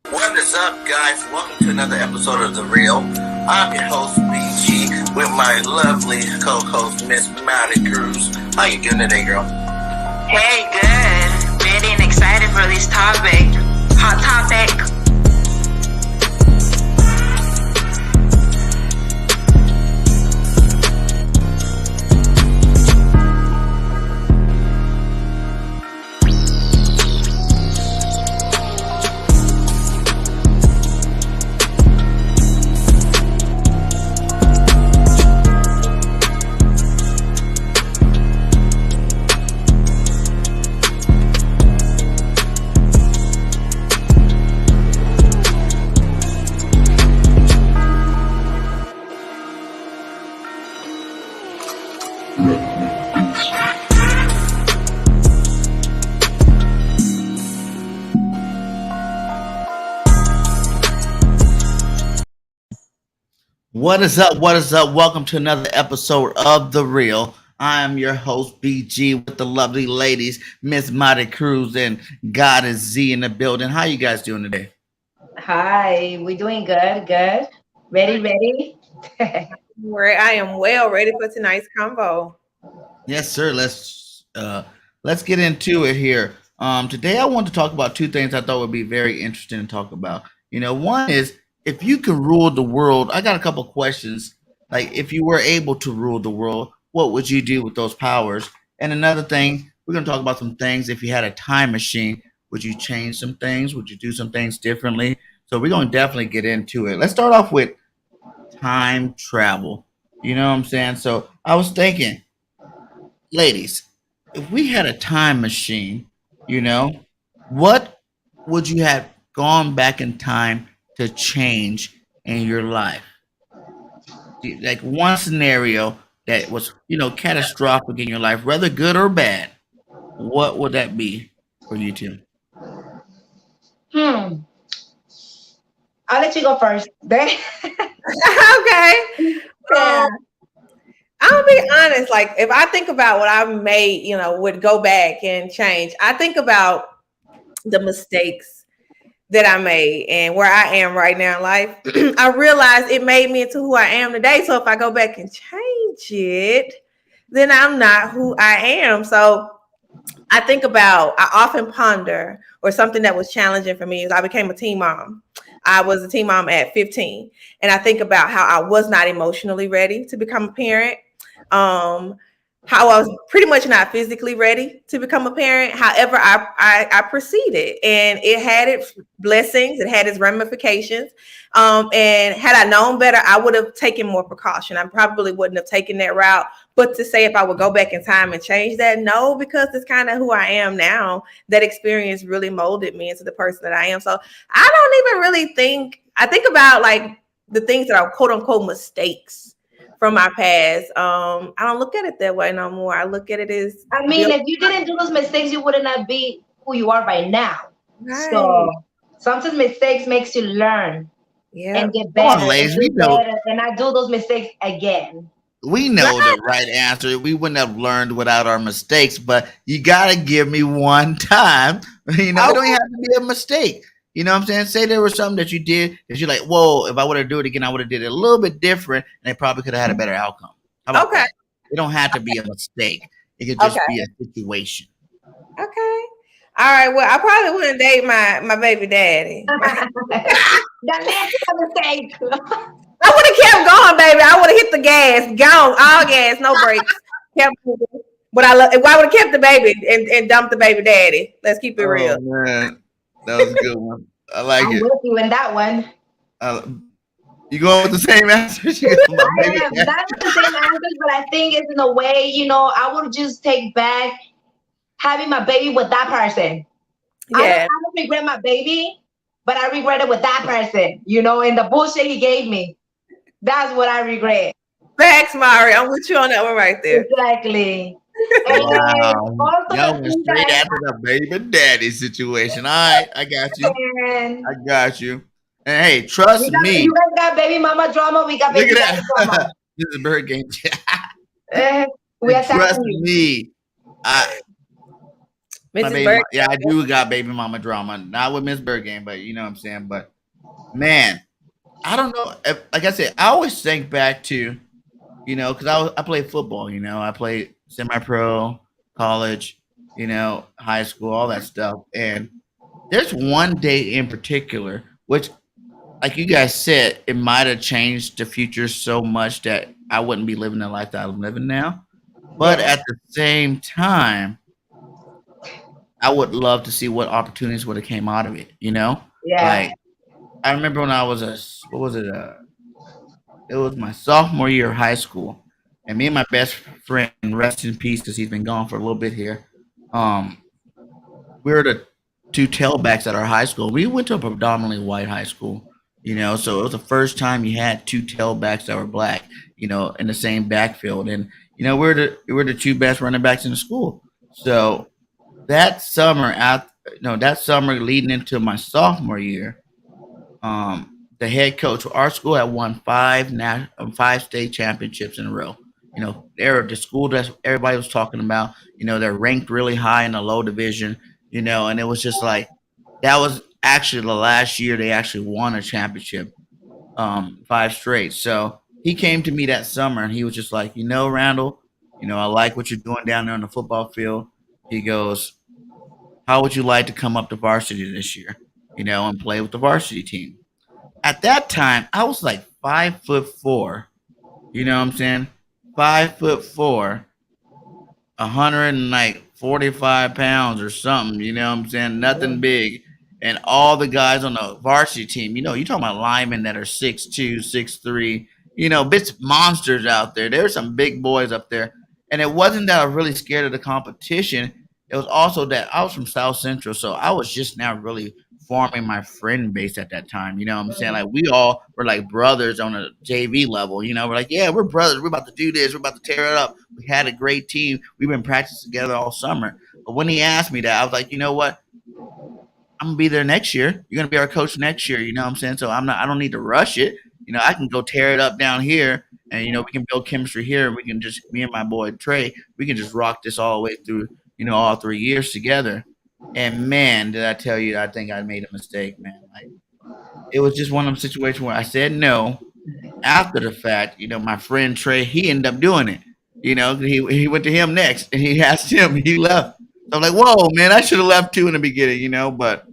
What is up, guys? Welcome to another episode of The Real. I'm your host, BG, with my lovely co-host, Miss Maddie Cruz. How you doing today, girl? Hey, good. Ready and excited for this topic. Hot topic. What is up? What is up? Welcome to another episode of The Real. I am your host, BG, with the lovely ladies, Miss Maddie Cruz and God is Z in the building. How you guys doing today? Hi, we're doing good, good. Ready? I am well ready for tonight's convo. Yes, sir. Let's get into it here. Today I want to talk about two things I thought would be very interesting to talk about. One is if you can rule the world. I got a couple questions. Like, if you were able to rule the world, what would you do with those powers? And another thing, we're going to talk about some things. If you had a time machine, would you change some things? Would you do some things differently? So we're going to definitely get into it. Let's start off with time travel. You know what I'm saying? So I was thinking, ladies, if we had a time machine, what would you have gone back in time to change in your life? Like one scenario that was, catastrophic in your life, whether good or bad. What would that be for you two? I'll let you go first. Okay. Yeah. I'll be honest. Like, if I think about what I made, would go back and change. I think about the mistakes that I made and where I am right now in life. I realized it made me into who I am today. So if I go back and change it, then I'm not who I am. So I often ponder, or something that was challenging for me is I became a teen mom. I was a teen mom at 15. And I think about how I was not emotionally ready to become a parent. How I was pretty much not physically ready to become a parent. However, I proceeded, and it had its blessings. It had its ramifications. And had I known better, I would have taken more precaution. I probably wouldn't have taken that route. But to say if I would go back in time and change that, no, because it's kind of who I am now. That experience really molded me into the person that I am. So I don't even really I think about like the things that are quote unquote mistakes from my past. I don't look at it that way no more. I look at it as, if you didn't do those mistakes, you would not be who you are right now. right. So sometimes mistakes makes you learn and get better. Ladies, we know. And I do those mistakes again. We know the right answer. We wouldn't have learned without our mistakes, but you got to give me one time. It don't have to be a mistake. You know what I'm saying? Say there was something that you did that you're like, whoa, if I would have do it again, I would have did it a little bit different, and it probably could have had a better outcome. How about that? It don't have to be a mistake. It could just be a situation. Okay. All right. Well, I probably wouldn't date my baby daddy. That led to a mistake. I would have kept going, baby. I would have hit the gas, gone, all gas, no brakes. Kept moving. But I would have kept the baby and dumped the baby daddy. Let's keep it real. Man. That was a good one. I like it. I'm with you in that one. You going with the same answer? That's the same answer, but I think it's in a way, I would just take back having my baby with that person. Yeah. I don't regret my baby, but I regret it with that person, and the bullshit he gave me. That's what I regret. Thanks, Mari. I'm with you on that one right there. Exactly. Wow. Y'all went straight after the baby daddy situation. All right, I got you. I got you. And hey, trust me. You guys got baby mama drama. We got baby daddy drama. This is BIRDGANG. We are trust me. I my Mrs. baby, Bird. yeah, I do got baby mama drama. Not with Miss BIRDGANG, but you know what I'm saying. But man, I don't know. Like I said, I always think back to because I played football. I played semi-pro, college, high school, all that stuff. And there's one day in particular, which, like you guys said, it might have changed the future so much that I wouldn't be living the life that I'm living now. But Yeah. at the same time, I would love to see what opportunities would have came out of it. Yeah. Like I remember when I was what was it? It was my sophomore year of high school, and me and my best friend, rest in peace, because he's been gone for a little bit here. Um, we were the two tailbacks at our high school. We went to a predominantly white high school, so it was the first time you had two tailbacks that were black, in the same backfield, and we were the two best running backs in the school. So that summer, that summer leading into my sophomore year, the head coach of our school had won five state championships in a row. They're the school that everybody was talking about. They're ranked really high in the low division. And it was just like that was actually the last year they actually won a championship, five straight. So he came to me that summer and he was just like, Randall, I like what you're doing down there on the football field. He goes, how would you like to come up to varsity this year, and play with the varsity team? At that time, I was like 5'4". You know what I'm saying? 5'4", 145 pounds or something. You know what I'm saying? Nothing big. And all the guys on the varsity team, you talking about linemen that are 6'2", 6'3", bits monsters out there. There's some big boys up there. And it wasn't that I was really scared of the competition. It was also that I was from South Central, so I was just now really forming my friend base at that time. You know what I'm saying? Like we all were like brothers on a JV level. We're like, yeah, we're brothers. We're about to do this. We're about to tear it up. We had a great team. We've been practicing together all summer. But when he asked me that, I was like, you know what? I'm gonna be there next year. You're gonna be our coach next year. You know what I'm saying? So I don't need to rush it. I can go tear it up down here, and we can build chemistry here. And we can just me and my boy Trey, we can just rock this all the way through. All 3 years together. And man, did I tell you, I think I made a mistake, man. Like it was just one of them situations where I said no. After the fact, my friend Trey, he ended up doing it. He went to him next, and he asked him. He left. I'm like, whoa, man, I should have left too in the beginning, but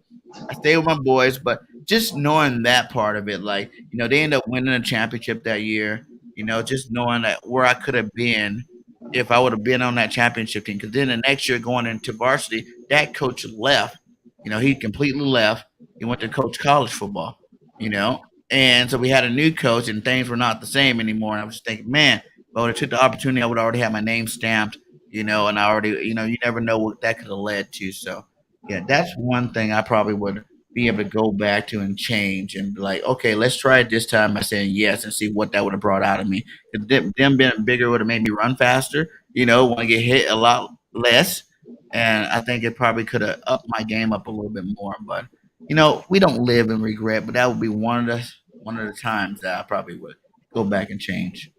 I stayed with my boys. But just knowing that part of it, like they ended up winning a championship that year. Just knowing that where I could have been if I would have been on that championship team. Because then the next year going into varsity, that coach left. He completely left. He went to coach college football. You know, and so we had a new coach, and things were not the same anymore. And I was just thinking, man, if I would have took the opportunity, I would already have my name stamped. And I already, you never know what that could have led to. So, yeah, that's one thing I probably would be able to go back to and change and be like, okay, let's try it this time by saying yes and see what that would have brought out of me. 'Cause them being bigger would have made me run faster, want to get hit a lot less. And I think it probably could have upped my game up a little bit more. But, we don't live in regret, but that would be one of the times that I probably would go back and change.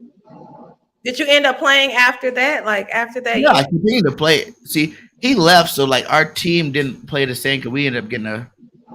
Did you end up playing after that? Like after that Yeah, year? I continued to play. See, he left, so like our team didn't play the same because we ended up getting a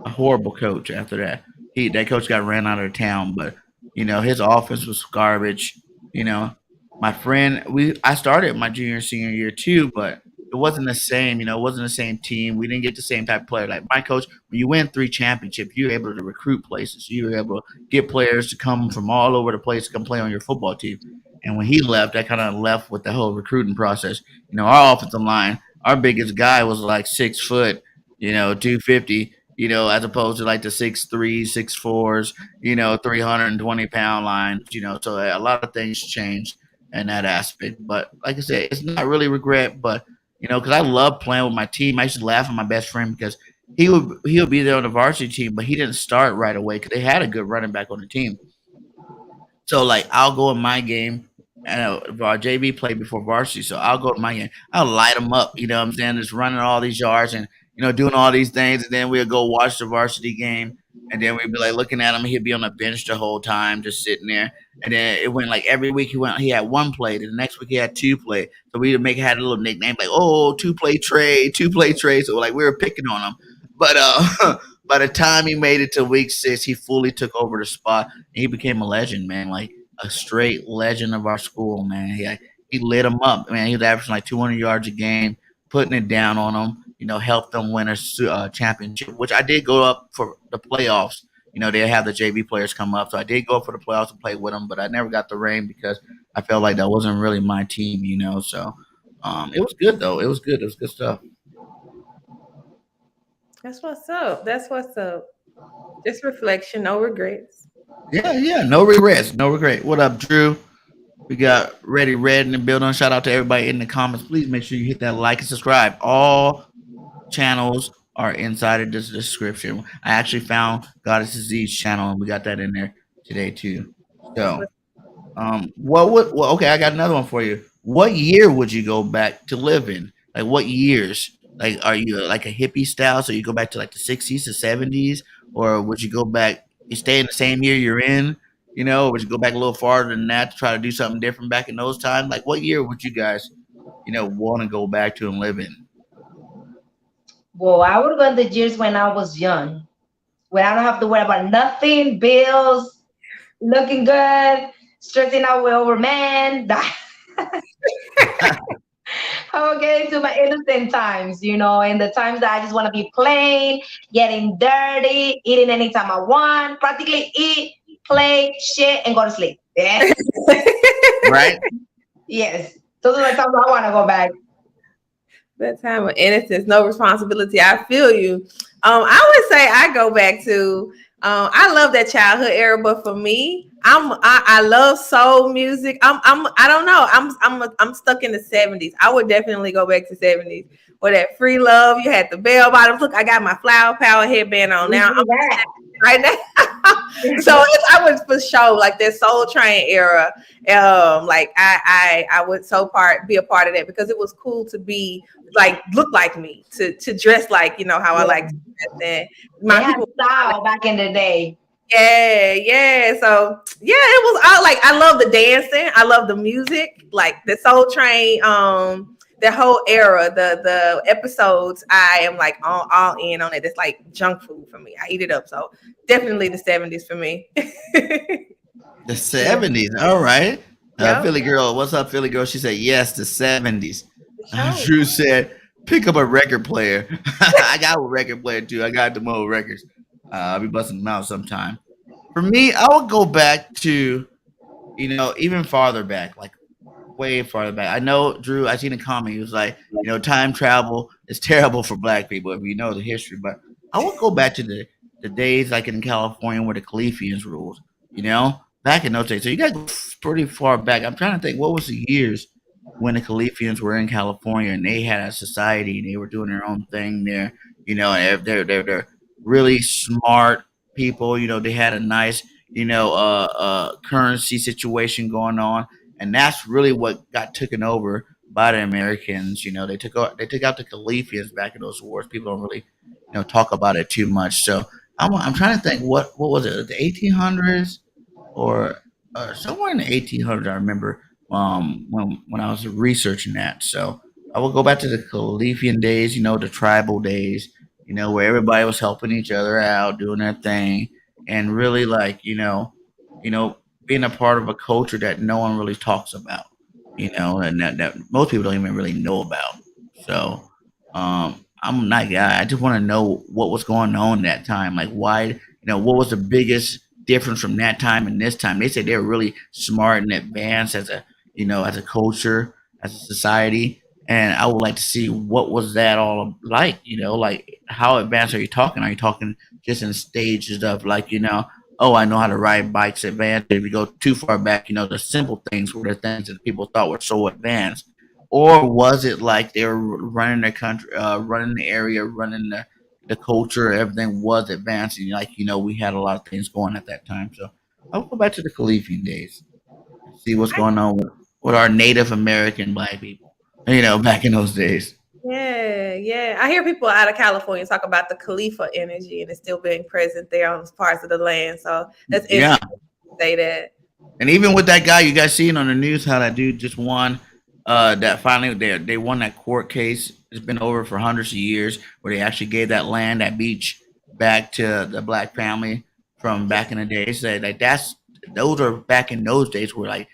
horrible coach after that. That coach got ran out of town, but his offense was garbage. You know, my friend, I started my junior and senior year too, but it wasn't the same. It wasn't the same team. We didn't get the same type of player. Like my coach, when you win three championships, you're able to recruit places. You're able to get players to come from all over the place to come play on your football team. And when he left, I kind of left with the whole recruiting process. Our offensive line, our biggest guy was like 6 foot, 250, as opposed to like the 6'3", 6'4s, 320-pound lines, so a lot of things changed in that aspect. But like I said, it's not really regret, but because I love playing with my team. I used to laugh at my best friend because he would be there on the varsity team, but he didn't start right away because they had a good running back on the team. So like I'll go in my game, and our JV played before varsity, so I'll go to my game. I'll light them up, what I'm saying, just running all these yards and doing all these things, and then we'll go watch the varsity game. And then we'd be like looking at him. He'd be on the bench the whole time, just sitting there. And then it went like every week he had one play. The next week he had two play. So we had a little nickname like, oh, two play trade, two play trade. So like we were picking on him. But by the time he made it to week 6, he fully took over the spot. And he became a legend, man. Like a straight legend of our school, man. He lit him up, man. He was averaging like 200 yards a game, putting it down on them. Helped them win a championship, which I did go up for the playoffs. They have the JV players come up, so I did go up for the playoffs and play with them, but I never got the ring because I felt like that wasn't really my team. So it was good though. It was good. It was good stuff. That's what's up. That's what's up. Just reflection, no regrets. Yeah, yeah. No regrets. No regret. What up, Drew? We got Ready Red in the building. Shout out to everybody in the comments. Please make sure you hit that like and subscribe. All channels are inside of this description. I actually found Goddess Disease channel and we got that in there today too. So okay, I got another one for you. What year would you go back to live in? Like what years? Like are you like a hippie style? So you go back to like the 60s to 70s? Or would you go back, you stay in the same year you're in? Or would you go back a little farther than that to try to do something different back in those times? Like what year would you guys, want to go back to and live in? Well, I would go in the years when I was young, when I don't have to worry about nothing, bills, looking good, stressing out over man. I will get into my innocent times, and the times that I just want to be playing, getting dirty, eating anytime I want, practically eat, play, shit, and go to sleep. Yeah. Right? Yes. Those are the times I want to go back. That time of innocence, no responsibility. I feel you. I would say I go back to. I love that childhood era, but for me, I love soul music. I don't know. I'm stuck in the 70s. I would definitely go back to 70s where that free love. You had the bell bottoms. Look, I got my flower power headband on now. I'm right now. So I was for sure like that Soul Train era. Like I would be a part of that because it was cool to be like look like me, to dress like how I like to dress. And my people style back in the day. Yeah. So yeah, it was all like I love the dancing, I love the music, like the Soul Train, the whole era, the episodes. I am like all in on it. It's like junk food for me. I eat it up. So definitely the 70s for me. The 70s. All right. Yep. Philly girl. What's up, Philly girl? She said yes, the 70s. Drew said, pick up a record player. I got a record player too. I got the old records. I'll be busting them out sometime. For me, I would go back to, even farther back, like way farther back. I know, Drew, I seen a comment. He was like, time travel is terrible for black people if you know the history. But I would go back to the days like in California where the Califians ruled, back in those days. So you got to go pretty far back. I'm trying to think what was the years when the Califians were in California and they had a society and they were doing their own thing there, and they're really smart people. They had a nice, currency situation going on, and that's really what got taken over by the Americans. They took out the Califians back in those wars. People don't really, talk about it too much. So I'm trying to think what was it, the 1800s or somewhere in the 1800s. I remember when I was researching that. So I will go back to the Califian days, the tribal days, where everybody was helping each other out, doing their thing, and really like, being a part of a culture that no one really talks about, and that most people don't even really know about. So I'm not guy. I just want to know what was going on that time. Like why, what was the biggest difference from that time and this time? They said they were really smart and advanced as a culture, as a society. And I would like to see what was that all like, like how advanced are you talking? Are you talking just in stages of like, oh, I know how to ride bikes advanced. If you go too far back, the simple things were the things that people thought were so advanced. Or was it like they were running their country, running the area, running the culture, everything was advancing. Like, we had a lot of things going at that time. So I'll go back to the Califian days and see what's going on with our Native American black people, back in those days. Yeah. yeah. I hear people out of California talk about the Khalifa energy and it's still being present there on parts of the land. So that's Yeah. interesting to say that. And even with that guy, you guys seen on the news how that dude just won. That finally they won that court case. It's been over for hundreds of years, where they actually gave that land, that beach, back to the black family from back in the day. Said like that's those are back in those days where like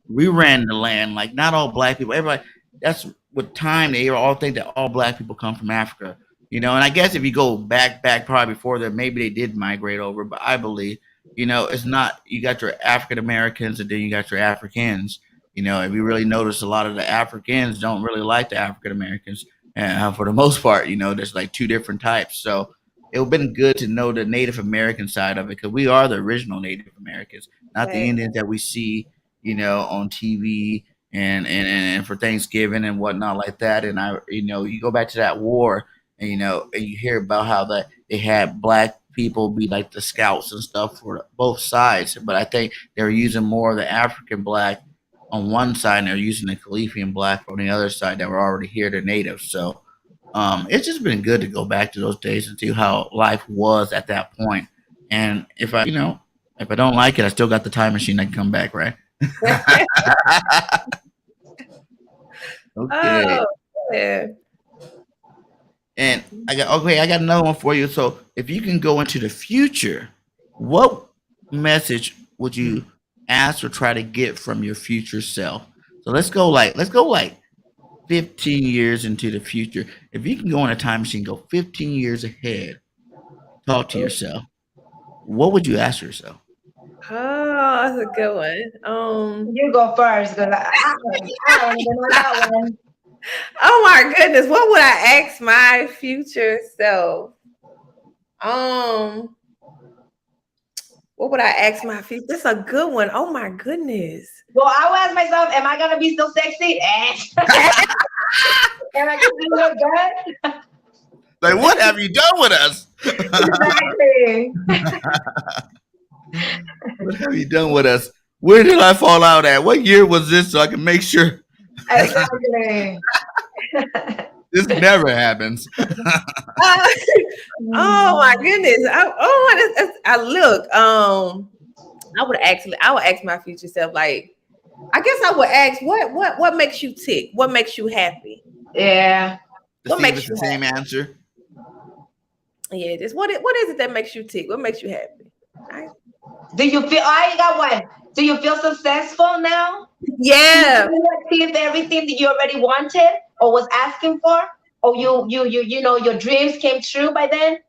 we ran the land. Like not all black people. Everybody. That's with time they all think that all black people come from Africa. And I guess if you go back probably before that, maybe they did migrate over. But I believe it's not. You got your African Americans and then you got your Africans. If you really notice, a lot of the Africans don't really like the African Americans, and for the most part, there's like two different types. So it would have been good to know the Native American side of it because we are the original Native Americans, not the Right. Indians that we see, on TV and for Thanksgiving and whatnot like that. And you go back to that war, and and you hear about how that they had black people be like the scouts and stuff for both sides. But I think they were using more of the African black on one side, and they're using the Khalifian black on the other side that were already here, the natives. So it's just been good to go back to those days and see how life was at that point. And if I don't like it, I still got the time machine. I can come back, right? Okay. Oh, yeah. And I got another one for you. So if you can go into the future, what message would you ask or try to get from your future self? So let's go like 15 years into the future. If you can go in a time machine, go 15 years ahead, talk to yourself. What would you ask yourself? Oh, that's a good one. You go first, because I don't even know that one. Oh my goodness, what would I ask my future self? Um, what would I ask my future? That's a good one. Oh my goodness. Well, I will ask myself, am I gonna be still sexy? Am I gonna look good? Like, what have you done with us? Exactly. What have you done with us? Where did I fall out at? What year was this so I can make sure Exactly. this never happens? Uh, oh my goodness. I look. I would ask my future self, like, I guess I would ask what makes you tick? What makes you happy? Yeah. To What see if makes it's you the same answer. Yeah, just what is it that makes you tick? What makes you happy? Do you feel? I got one. Do you feel successful now? Yeah. Did you achieve everything that you already wanted or was asking for? Or your dreams came true by then?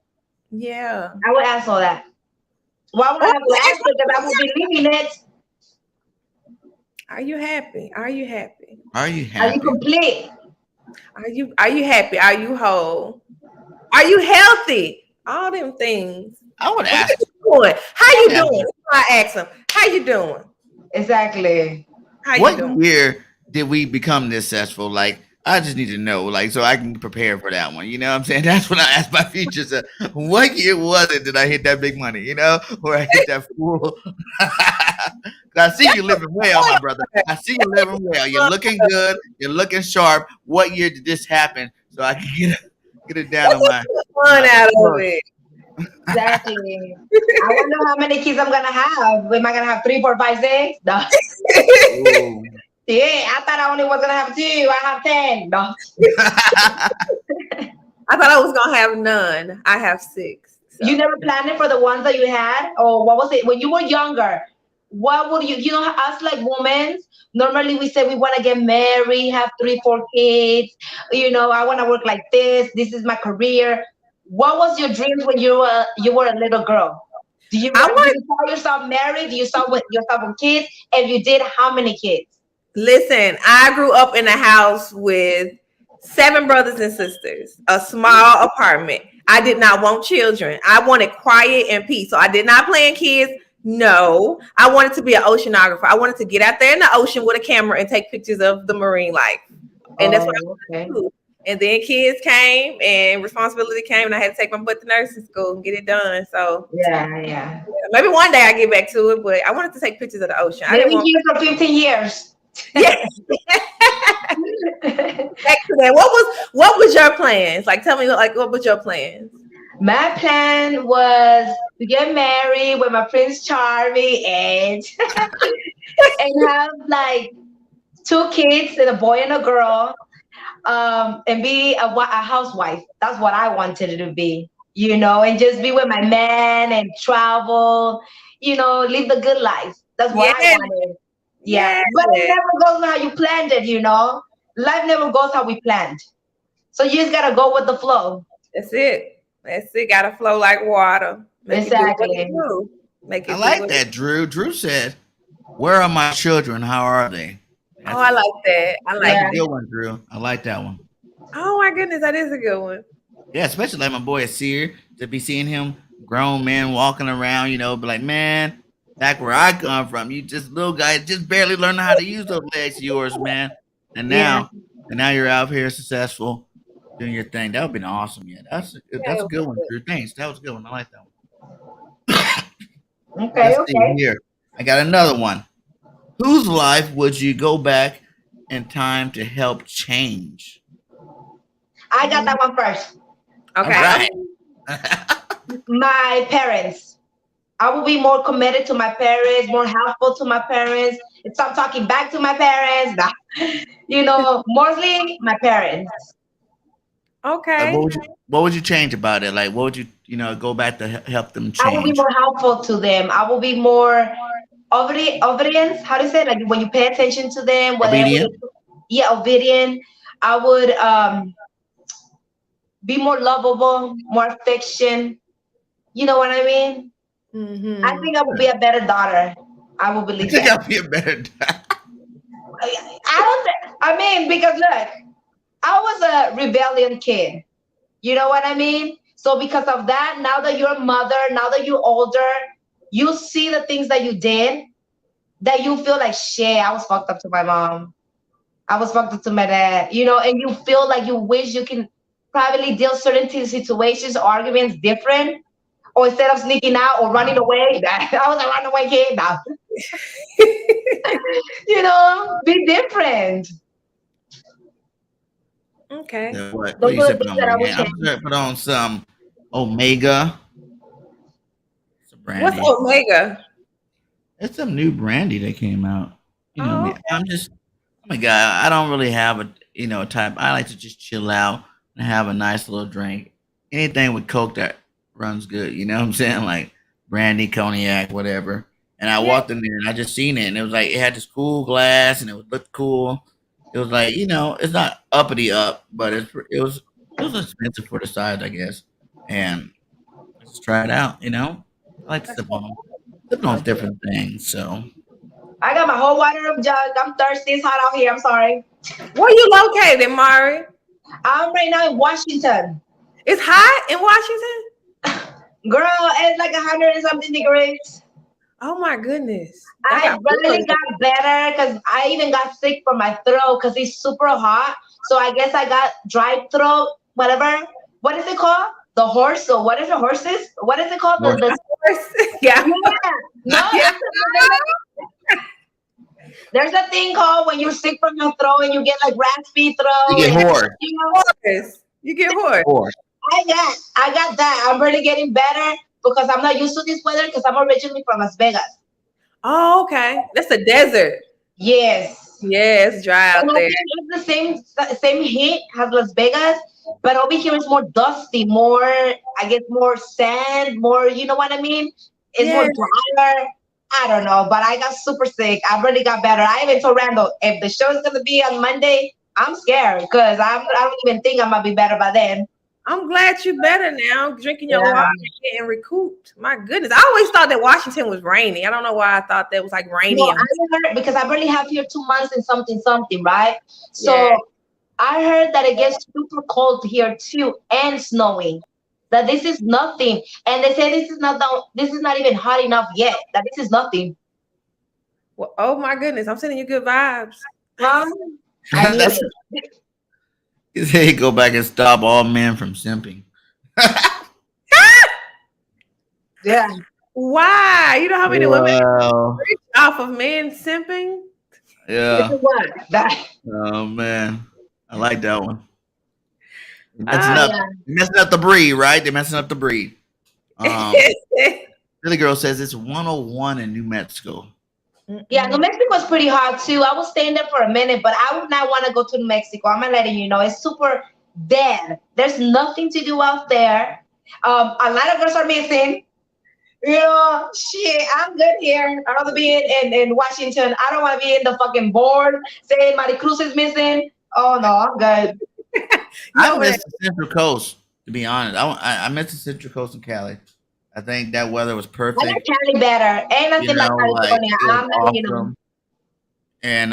Yeah. I would ask all that. Why would I have to ask? Because I would be living it. Are you happy? Are you happy? Are you Are you happy? complete? Are you happy? Are you whole? Are you healthy? All them things. I would What ask. you doing? How you Yeah. doing? I ask them. How you doing? Exactly. How you What doing? year did we become this successful? Like, I just need to know, like, so I can prepare for that one. You know what I'm saying? That's when I ask my future self, what year was it that I hit that big money? Or I hit that full. I see you living well, my brother. I see you living well. You're looking good. You're looking sharp. What year did this happen? So I can get it down on my. Fun out of it. Exactly. I wonder how many kids I'm gonna have. Am I gonna have 3, 4, 5, 6? No. Ooh. Yeah, I thought I only was gonna have 2. I have 10. No. I thought I was gonna have none. I have 6. So. You never planned it for the ones that you had, or what was it when you were younger? What would you know? Us like women, normally we say we want to get married, have 3, 4 kids. I want to work like this. This is my career. What was your dreams when you were a little girl? Do you saw yourself married? Do you saw yourself with kids? If you did, how many kids? Listen, I grew up in a house with 7 brothers and sisters, a small apartment. I did not want children. I wanted quiet and peace. So I did not plan kids. No, I wanted to be an oceanographer. I wanted to get out there in the ocean with a camera and take pictures of the marine life. And that's what I wanted to do. And then kids came and responsibility came, and I had to take my butt to nursing school and get it done. So Yeah. maybe one day I get back to it, but I wanted to take pictures of the ocean. I didn't want you for 15 years. Yeah. back to that. What was your plans? Like, tell me, like, what was your plans? My plan was to get married with my Prince Charming and and have like 2 kids and a boy and a girl, and be a housewife. That's what I wanted it to be, and just be with my man and travel, live the good life. That's what I Yeah, wanted. Yeah, yeah. but it never goes how you planned it. Life never goes how we planned. So you just gotta go with the flow. That's it. That's it. Gotta flow like water. Make it do what it Exactly. do. Make I it do like what it that, Drew. Drew said, "Where are my children? How are they?" Oh, I like that. I like That's a Yeah. that. good one, Drew. I like that one. Oh my goodness, that is a good one. Yeah, especially like my boy Asir, to be seeing him grown man walking around, be like, man, back where I come from, you just little guy just barely learning how to use those legs of yours, man. And Yeah. now you're out here successful doing your thing. That would be awesome. Yeah, Yeah, that's it a was good one, good. Drew. Thanks. That was a good one. I like that one. Okay. Let's see Okay. here. I got another one. Whose life would you go back in time to help change? I got that one first. All Okay. right. My parents. I will be more committed to my parents, more helpful to my parents. Stop talking back to my parents. Mostly my parents. Like, Okay. what would you change about it? Like, what would you go back to help them I will be change? more helpful to them. I will be more obedience. How do you say it? Like when you pay attention to them, whatever. Obedient. Yeah, obedient. I would be more lovable, more affection. You know what I mean? I Mm-hmm. think I would be a better daughter. I will I believe think that. I'll be a better dad. I don't. I mean, because look, I was a rebellion kid. You know what I mean? So because of that, now that you're a mother, now that you're older, you see the things that you did that you feel like shit. I was fucked up to my mom. I was fucked up to my dad. And you feel like you wish you can privately deal certain situations, arguments different, or instead of sneaking out or running away. I was a runaway kid now. Be different. Okay. Yeah, what Those you are the sipping things on, that I man? would I'm change. gonna put on some Omega, some What's brandy. Omega? It's some new brandy that came out. You know Oh, me. I'm just, oh my god, I don't really have a type. I like to just chill out and have a nice little drink. Anything with Coke that runs good. You know what I'm saying? Like brandy, cognac, whatever. And I yeah. walked in there and I just seen it and it was like it had this cool glass and it looked cool. It was like it's not uppity up, but it was expensive for the size, I guess. And I just try it out. I like to sip on different things. So I got my whole water up jug. I'm thirsty. It's hot out here. I'm sorry. Where you located, Mari? I'm right now in Washington. It's hot in Washington? Girl, it's like 100 and something degrees. Oh my goodness. I I got really got better because I even got sick from my throat because it's super hot. So I guess I got dry throat, whatever. What is it called? The horse? So what is the horses? What is it called? more yeah. Yeah. No, Yeah. there's a thing called when you're sick from your throat and you get like raspy you throat. get And, hoarse. Horse. You get horse. Hoarse. I got that. I'm really getting better because I'm not used to this weather because I'm originally from Las Vegas. Oh, okay. That's a desert. Yes. Yeah, it's dry out And I there. think it's the same heat as Las Vegas, but over here it's more dusty, more I guess more sand, more you know what I mean? It's more Yeah. drier. I don't know, but I got super sick. I really got better. I even told Randall if the show is gonna be on Monday, I'm scared because I don't even think I'm gonna be better by then. I'm glad you better now. Drinking your Yeah. water and getting recouped. My goodness. I always thought that Washington was rainy. I don't know why I thought that was like rainy. No, I heard because I barely have here 2 months and something, right? So Yeah. I heard that it gets super cold here too and snowing. That this is nothing. And they say this is not even hot enough yet. That this is nothing. Well, oh my goodness. I'm sending you good vibes. Huh? I need That's it. he said he'd go back and stop all men from simping. Yeah. Why? You know how many women Wow. rich off of men simping? This Yeah. is what? That Oh man. I like that one. Messing Ah. up, messing up the breed, right? They're messing up the breed. Billy Girl says it's 101 in New Mexico. Yeah, New Mexico is pretty hot too. I was staying there for a minute, but I would not want to go to New Mexico. I'm letting you know, it's super dead. There's nothing to do out there. A lot of us are missing. You know, shit, I'm good here. I'd rather be in Washington. I don't want to be in the fucking board saying Maricruz is missing. Oh no, I'm good. I miss the Central Coast, to be honest. I miss the Central Coast in Cali. I think that weather was perfect. I like Cali better. Ain't nothing like California. I'm letting you know. And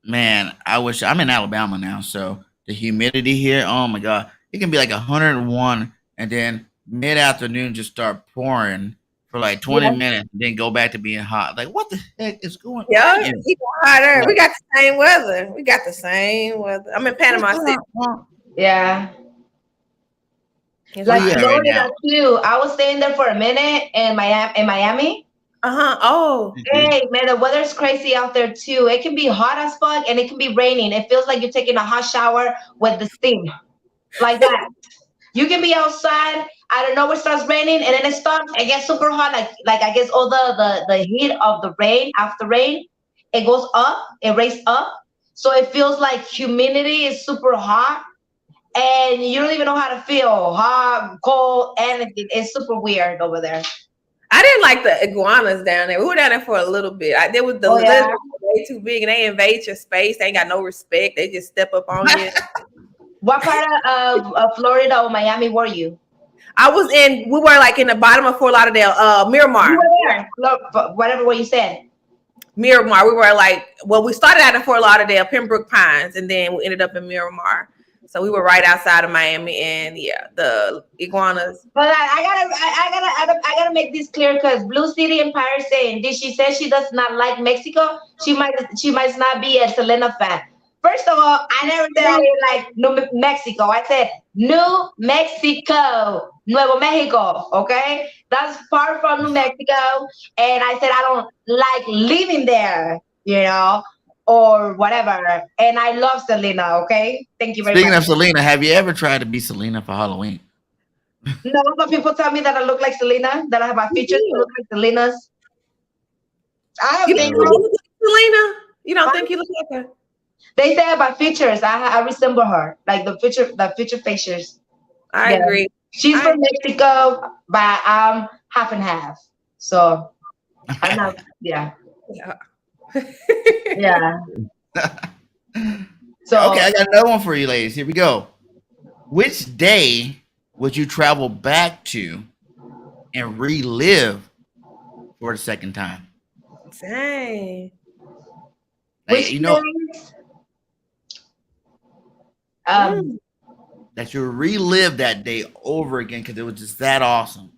man, I wish I'm in Alabama now, so the humidity here, oh my god, it can be like 101, and then mid afternoon just start pouring for like 20 minutes, and then go back to being hot. Like, what the heck is going on? Yeah, it's even hotter. We got the same weather. We got the same weather. I'm in Panama City. Yeah. Like Florida too. I was staying there for a minute in Miami. Oh. Hey man, the weather's crazy out there too. It can be hot as fuck and it can be raining. It feels like you're taking a hot shower with the steam. Like that. You can be outside, out of nowhere starts raining, and then it stops, it gets super hot, like I guess all the heat of the rain, after rain, it goes up, it raises up. So it feels like humidity is super hot. And you don't even know how to feel hot, cold, anything. It's super weird over there. I didn't like the iguanas down there. We were down there for a little bit. There was the lizards way too big, and they invade your space. They ain't got no respect. They just step up on you. What part of Florida or Miami were you? We were like in the bottom of Fort Lauderdale, Miramar. You were there. Look, whatever what you said. Miramar. We were we started out in Fort Lauderdale, Pembroke Pines, and then we ended up in Miramar. So we were right outside of Miami, and the iguanas. But I gotta make this clear because Blue City Empire saying she says she does not like Mexico. She might not be a Selena fan. First of all, I never said I didn't like New Mexico. I said New Mexico, Nuevo Mexico. Okay, that's far from New Mexico, and I said I don't like living there. You know. Or whatever, and I love Selena. Okay, thank you very much. Speaking of Selena, have you ever tried to be Selena for Halloween? No, but people tell me that I look like Selena, that I have my features look like Selena's. I have think you look like Selena. You don't think you look like her? They say about features, I resemble her, like the feature features. I agree. She's from Mexico, but I'm half and half. So I'm not. Yeah. Yeah. So okay, I got another one for you, ladies. Here we go. Which day would you travel back to and relive for the second time? Dang. Like, you know, that you relive that day over again because it was just that awesome.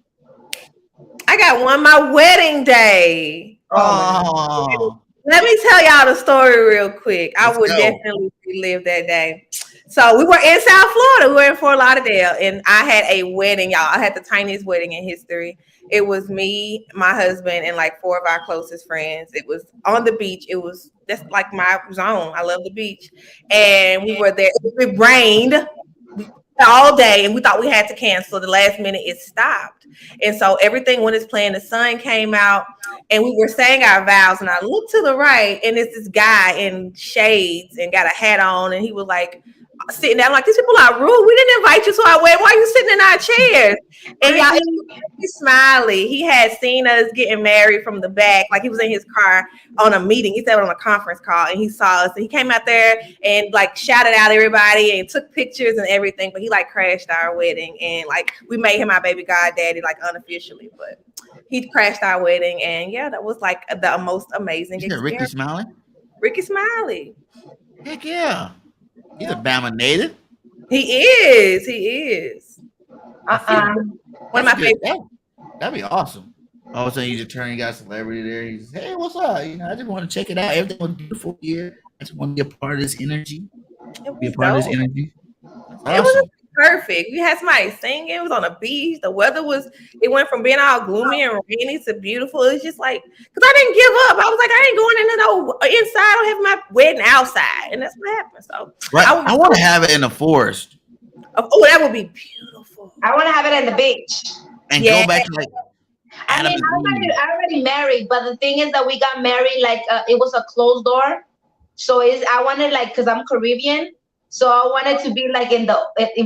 I got one my wedding day. Oh. Let me tell y'all the story real quick. I would definitely relive that day. So we were in South Florida. We were in Fort Lauderdale, and I had a wedding, y'all. I had the tiniest wedding in history. It was me, my husband, and like 4 of our closest friends. It was on the beach. That's like my zone. I love the beach. And we were there. It rained all day, and we thought we had to cancel. The last minute it stopped, and so everything went as planned. The sun came out, and we were saying our vows, and I looked to the right, and it's this guy in shades and got a hat on, and he was like sitting down. I'm like, these people are rude. We didn't invite you to our wedding. Why are you sitting in our chairs? And y'all, he's smiley. He had seen us getting married from the back, like he was in his car on a meeting. He said on a conference call, and he saw us, and he came out there and like shouted out everybody and took pictures and everything. But he like crashed our wedding, and like we made him our baby goddaddy, like unofficially, but he crashed our wedding. And yeah, that was like the most amazing experience. Ricky Smiley? Ricky Smiley. Heck yeah. He's a Bama native. He is. One of my favorite. That'd be awesome. All of a sudden, you just turn, you got a celebrity there. He's, hey, what's up? You know, I just want to check it out. Everything was beautiful here. I just want to be a part of this energy. Be a part of this energy. It was perfect. We had somebody singing. It was on a beach. The weather was. It went from being all gloomy and rainy to beautiful. It's just like because I didn't give up. I was like, I ain't going into no inside. I don't have my wedding outside, and that's what happened. So Right. I want to have it in the forest. Oh, that would be beautiful. I want to have it in the beach. And go back to like I mean, I already married, but the thing is that we got married like it was a closed door. So I wanted like because I'm Caribbean, so I wanted to be like in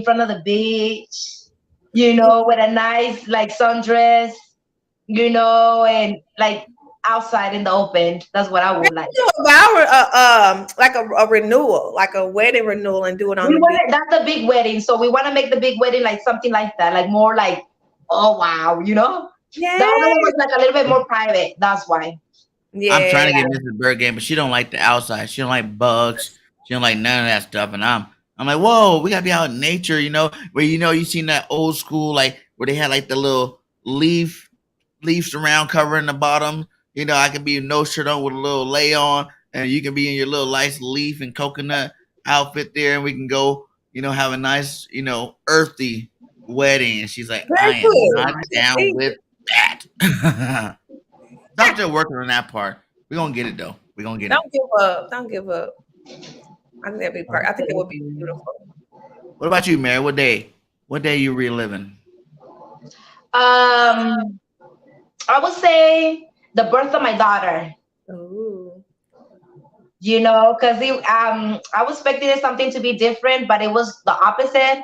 front of the beach, with a nice like sundress, and like outside in the open. That's what I would like. Like a renewal, like a wedding renewal, and do it on the beach. That's a big wedding, so we want to make the big wedding like something like that, like more like, oh wow, Yeah. The other one was like a little bit more private. That's why. Yeah. I'm trying to get Mrs. BIRDGANG, but she don't like the outside. She don't like bugs. She don't like none of that stuff. And I'm like, whoa, we gotta be out in nature, where you seen that old school like where they had like the little leaf surround covering the bottom. I can be no shirt on with a little lay on, and you can be in your little nice leaf and coconut outfit there, and we can go, have a nice, earthy wedding. And she's like, I am not down with that. I'm still working on that part. We're gonna get it though. We're gonna get it. Don't give up. I think that'd be perfect. I think it would be beautiful. What about you, Mary? What day you reliving? I would say the birth of my daughter. Ooh. Because I was expecting something to be different, but it was the opposite.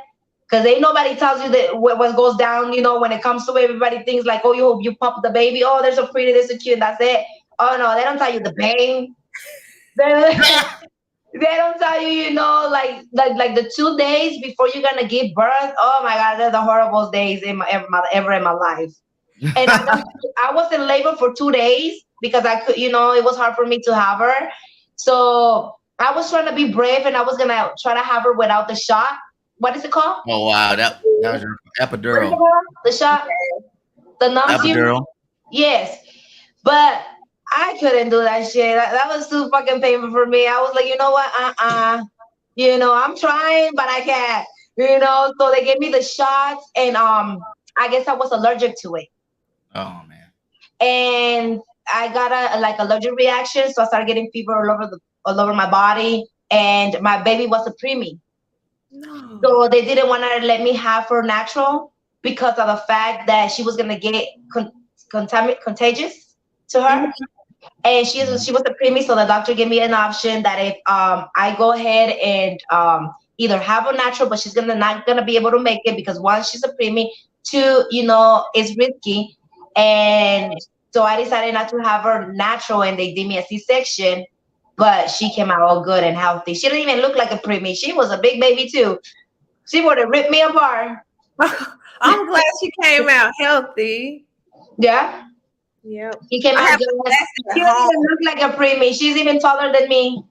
Because ain't nobody tells you that what goes down, when it comes to everybody thinks like, oh, you pop the baby. Oh, they're so pretty, they're so cute, and that's it. Oh, no, they don't tell you the pain. They don't tell you, like the 2 days before you're going to give birth. Oh, my God, they're the horrible days ever in my life. And I was in labor for 2 days because I could, it was hard for me to have her. So I was trying to be brave, and I was going to try to have her without the shot. What is it called? Oh wow, that was your epidural. The shot, the epidural. Yes, but I couldn't do that shit. That was too fucking painful for me. I was like, you know what? I'm trying, but I can't. So they gave me the shots, and I guess I was allergic to it. Oh man. And I got a allergic reaction, so I started getting fever all over my body, and my baby was a preemie. No. So they didn't want to let me have her natural because of the fact that she was gonna get contagious to her, and she was a preemie. So the doctor gave me an option that if I go ahead and either have her natural, but she's not gonna be able to make it because one, she's a preemie, two, it's risky, and so I decided not to have her natural, and they did me a C-section. But she came out all good and healthy. She didn't even look like a preemie. She was a big baby too. She would have ripped me apart. I'm glad she came out healthy. Yeah. Yep. She came out good. She doesn't even look like a preemie. She's even taller than me.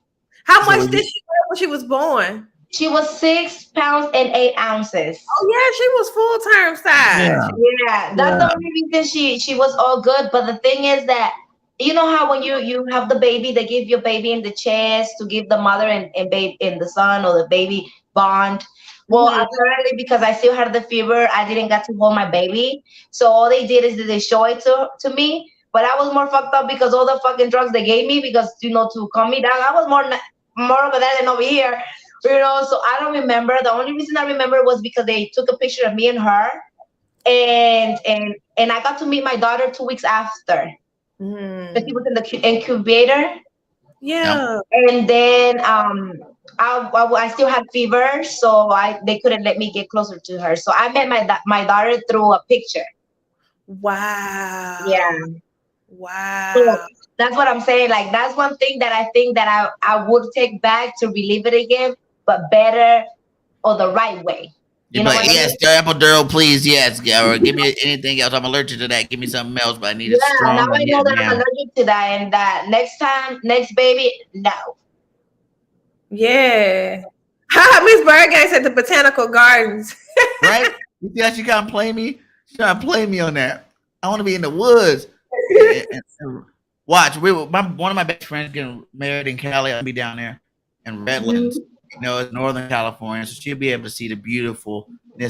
How much did she weigh when she was born? She was 6 pounds and 8 ounces. Oh yeah, she was full-term size. Yeah. That's the only reason she was all good. But the thing is that you know how when you have the baby, they give your baby in the chest to give the mother and baby in the son or the baby bond. Well, apparently because I still had the fever, I didn't get to hold my baby. So all they did is they show it to me. But I was more fucked up because all the fucking drugs they gave me because to calm me down. I was more over there than over here. So I don't remember. The only reason I remember was because they took a picture of me and her, and I got to meet my daughter 2 weeks after. She was in the incubator. Yeah. And then I still had fever, so they couldn't let me get closer to her. So I met my daughter through a picture. Wow. Yeah. Wow. So that's what I'm saying. Like that's one thing that I think that I would take back to relive it again, but better or the right way. But yes, the epidural, please. Yes, or give me anything else. I'm allergic to that. Give me something else, but I need it strong. Now I know that I'm allergic to that, and that next baby, no. Yeah. Miss BIRDGANG said the botanical gardens. Right? You see how she can't play me? She trying to play me on that. I want to be in the woods. and watch. One of my best friends getting married in Cali. I'll be down there in Redlands. It's Northern California, so she'll be able to see the beautiful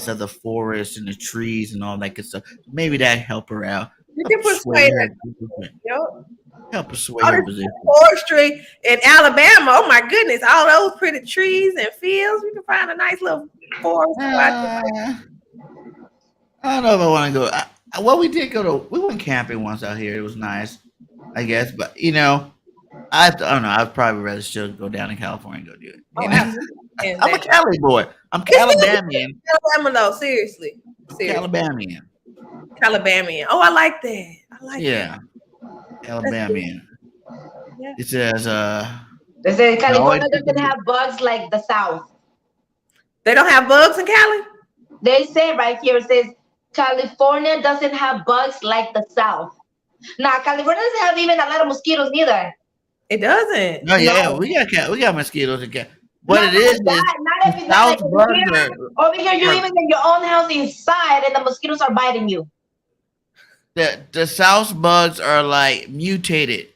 of the forest and the trees and all that good stuff. Maybe that help her out, You help can sway persuade her, her. Yep. help her sway All her this position. forestry in Alabama. Oh my goodness! All those pretty trees and fields. We can find a nice little forest. Uh, I don't know if I want to go. Well, we did go to. We went camping once out here. It was nice, I guess. But I don't know. I'd probably rather still go down to California and go do it. Oh, absolutely. And I'm a that- Cali boy. I'm It's still Calabamian. Alabama though. Seriously. Calabamian. Calabamian. Oh, I like that. I like that. Yeah, Calabamian. Yeah. It says They say no, California it's- doesn't have bugs like the South. They don't have bugs in Cali? They say right here, it says California doesn't have bugs like the South. Now, California doesn't have even a lot of mosquitoes neither. It doesn't. no, yeah, No. we got mosquitoes in Cali. What Not it is not if you South like bugs here, are over here, you're even in your own house inside, and the mosquitoes are biting you. the South bugs are like mutated.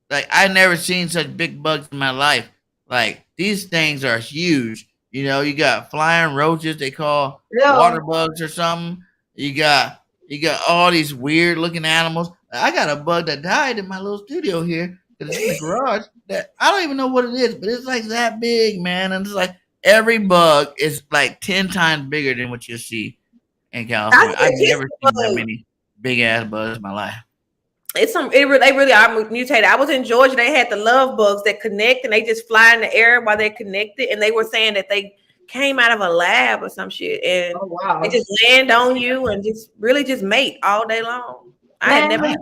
Like I never seen such big bugs in my life. Like these things are huge. You got flying roaches they call Yeah. water bugs or something. You got all these weird looking animals. I got a bug that died in my little studio here. 'Cause it's in the garage. That I don't even know what it is, but it's like that big, man. And it's like every bug is like 10 times bigger than what you see in California. That's I've never seen that bug. many big ass bugs in my life. They really are mutated. I was in Georgia. They had the love bugs that connect and they just fly in the air while they're connected. And they were saying that they came out of a lab or some shit, and Oh wow! they just land on you and just mate all day long. I had Man, never.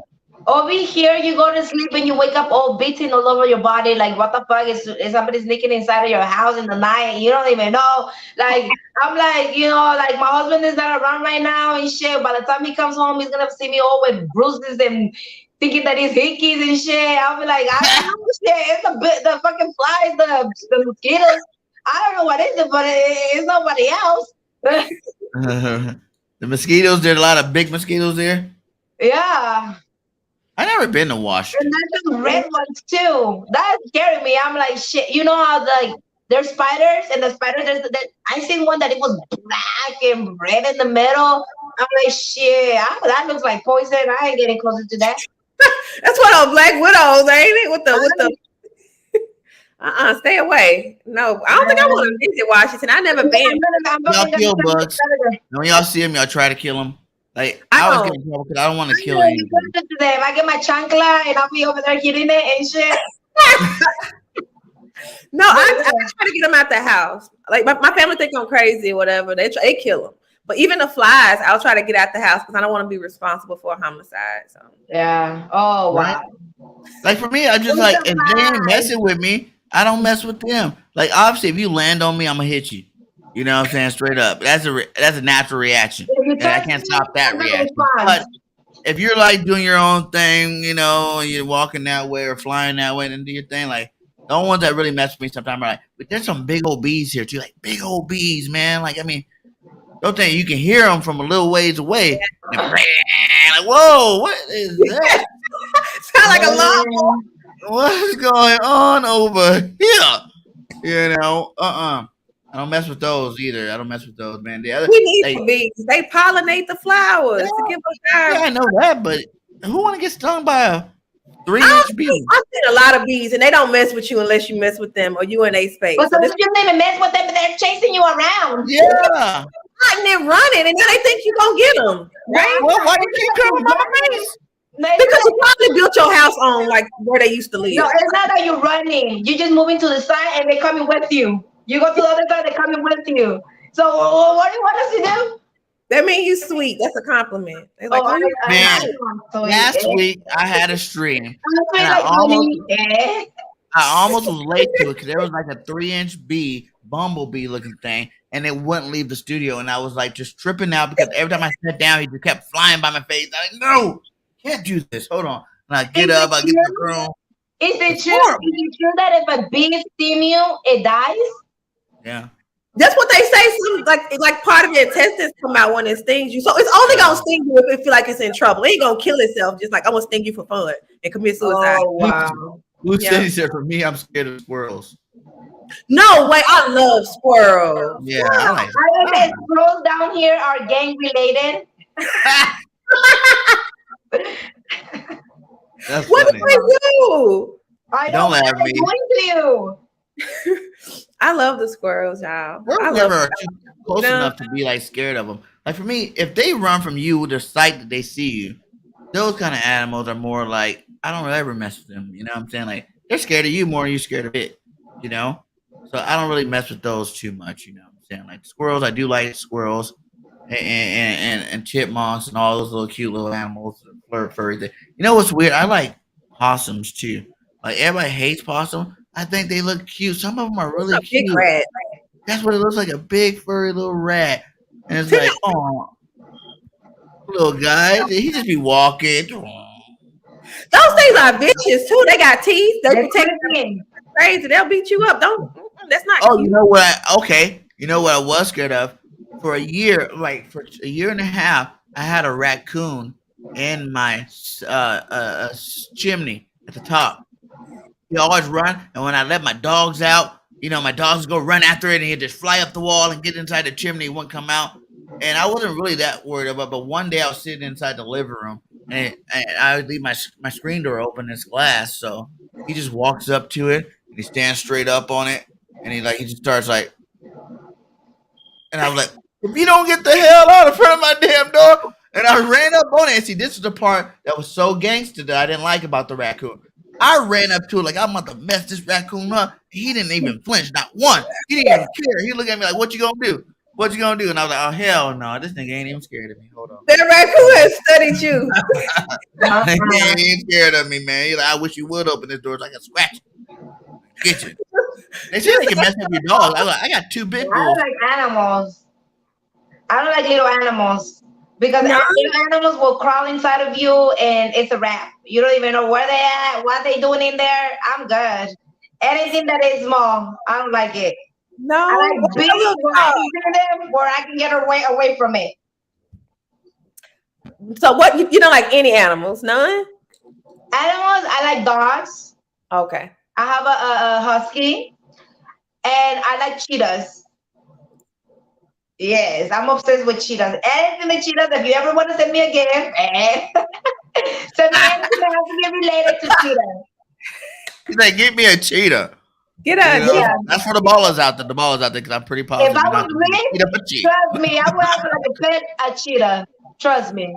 over here, you go to sleep and you wake up all beating all over your body. Like, what the fuck is somebody sneaking inside of your house in the night? You don't even know. Like, I'm like, like my husband is not around right now and shit. By the time he comes home, he's gonna see me all with bruises and thinking that he's hickeys and shit. I'll be like, I don't know shit. It's the fucking flies, the mosquitoes. I don't know what is it, but it's nobody else. The mosquitoes, there's a lot of big mosquitoes there. Yeah. I never been to Washington. And there's some red ones too. That's scaring me. I'm like, shit. You know how there's spiders and the spiders. I seen one that it was black and red in the middle. I'm like, shit. That looks like poison. I ain't getting closer to that. That's one of those black widows, ain't it? With the. Stay away. No, I don't think I want to visit Washington. I never been. Y'all kill bugs. When y'all see them, y'all try to kill them. Like I always get in trouble because I don't want to kill anything. If I get my chancla and I'll be over there hitting it and shit. No, I try to get them out the house. Like my family think I'm crazy or whatever. They kill them. But even the flies, I'll try to get out the house because I don't want to be responsible for a homicide. So yeah. Oh wow. Right? Like for me, I just like if they ain't messing with me, I don't mess with them. Like obviously, if you land on me, I'm gonna hit you. You know what I'm saying? Straight up. That's a natural reaction, and I can't stop that reaction. But if you're like doing your own thing, and you're walking that way or flying that way, then do your thing. Like the only ones that really mess with me sometimes are like, but there's some big old bees here too. Like big old bees, man. Like I mean, don't think you can hear them from a little ways away. Like, whoa, what is that? Sound like a lawnmower. What's going on over here? I don't mess with those either. I don't mess with those, man. The other, We need the bees. They pollinate the flowers to give us our. yeah, I know that, but who want to get stung by a 3-inch bee? I've seen a lot of bees, and they don't mess with you unless you mess with them or you in a space. But So some this you didn't even mess with them, but they're chasing you around. Yeah. and they're running, and then they think you gonna get them, right? Well, why you keep coming by my face? Because you probably built your house on like where they used to live. No, it's not that you're running. You're just moving to the side and they're coming with you. You go to the other side, they're coming with you. So what do you want us to do? That means you sweet. That's a compliment. They're like, Man, last week I had a stream. And I almost was late to it because there was like a 3-inch bee, bumblebee looking thing, and it wouldn't leave the studio. And I was like just tripping out because every time I sat down, he just kept flying by my face. I'm like, no, can't do this. Hold on. And I get up, I get the room. Is it true that if a bee stings you, it dies? Yeah. That's what they say. Some like part of your intestines come out when it stings you. So it's only gonna sting you if it feel like it's in trouble. It ain't gonna kill itself. Just like I'm gonna sting you for fun and commit suicide. Oh wow. Who said he said for me? I'm scared of squirrels. No way, I love squirrels. Yeah, I like. I know that scrolls down here are gang related. That's What funny. do they do? I Don't don't know laugh what at me. they're doing to you. I love the squirrels, y'all. I Squirrels love never are too close them. enough to be like scared of them. Like for me, if they run from you with the sight that they see you, those kind of animals are more like I don't ever mess with them. You know what I'm saying? Like they're scared of you more than you're scared of it. You know, so I don't really mess with those too much. You know what I'm saying? Like squirrels, I do like squirrels and chipmunks and all those little cute little animals, furry. You know what's weird? I like possums too. Like everybody hates possum. I think they look cute. Some of them are It's really a big cute. rat. That's what it looks like, a big furry little rat. And it's like, oh, little guy. He just be walking. Those things are vicious too. They got teeth. They They're can take creeping. crazy. They'll beat you up. Don't. That's not Oh, you cute. know what? Okay. You know what I was scared of? For a year, like for a year and a half, I had a raccoon in my chimney at the top. He always run, and when I let my dogs out, my dogs go run after it, and he'd just fly up the wall and get inside the chimney. He wouldn't come out, and I wasn't really that worried about. But one day I was sitting inside the living room, and I would leave my screen door open, it's glass, so he just walks up to it and he stands straight up on it, and he just starts like, and I was like, if you don't get the hell out in front of my damn door, and I ran up on it. And see, this is the part that was so gangster that I didn't like about the raccoon. I ran up to it like I'm about to mess this raccoon up. He didn't even flinch, not one. He didn't even care. He looked at me like, "What you gonna do? What you gonna do?" And I was like, "Oh hell no, this nigga ain't even scared of me. Hold on, That raccoon has studied you. he ain't even scared of me, man. He's like, I wish you would open this door so I can scratch it, get you." They say they can mess up your dog. I got two big I don't bulls. like animals. I don't like little animals because No. little animals will crawl inside of you and it's a wrap. You don't even know where they at, what they doing in there. I'm good. Anything that is small, I don't like it. No. I like What's big your little where I dog? can see them where I can get away from it. So what? You don't like any animals? None. Animals, I like dogs. Okay. I have a husky and I like cheetahs. Yes, I'm obsessed with cheetahs. Anything with cheetahs, if you ever want to send me a gift, send me anything that has to be related to cheetahs. He's like, "Get me a cheetah." Get You out. know? Yeah. That's for the ballers out there. The ballers out there, because I'm pretty positive. If I you're was not gonna rich, eat up a cheetah. trust me, I would have like a pet a cheetah. Trust me.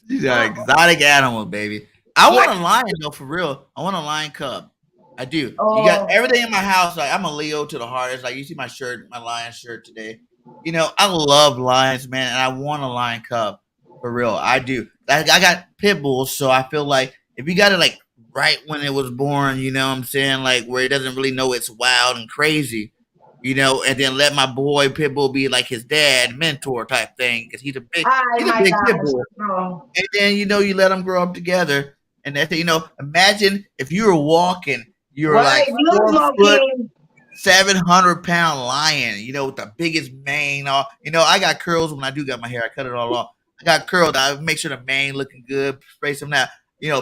These are exotic animals, baby. I want a lion though, for real. I want a lion cub. I do. You got Oh. everything in my house. Like I'm a Leo to the heart. It's like you see my shirt, my lion shirt today. I love lions, man, and I want a lion cub for real. I do. I got pit bulls, so I feel like if you got it like right when it was born, you know what I'm saying, like where it doesn't really know it's wild and crazy, and then let my boy pit bull be like his dad, mentor type thing, because he's a big Oh my pit gosh. bull. No. And then you let them grow up together, and that's it. Imagine if you were walking, you're What like are you 4 foot, smoking? 700-pound lion, with the biggest mane. I got curls when I do got my hair. I cut it all off. I got curls. I make sure the mane looking good. Spray some that,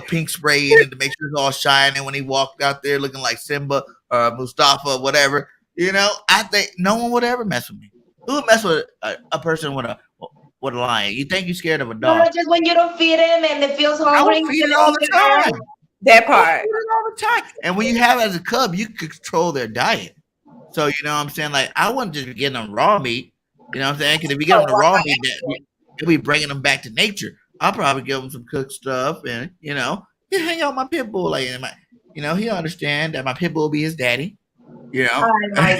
pink spray in it to make sure it's all shining. When he walked out there looking like Simba or Mustafa, whatever. I think no one would ever mess with me. Who would mess with a person with a lion? You think you're scared of a No, dog? just when you don't feed him and it feels I hungry. would feed it all the time. That part. Feed it all the time. And when you have it as a cub, you control their diet. So you know what I'm saying? Like I wouldn't just be getting them raw meat. You know what I'm saying? Because if you get them the raw meat, you'll be bringing them back to nature. I'll probably give them some cooked stuff, and you hang out with my pit bull, like he'll understand that my pit bull will be his daddy. Oh my god.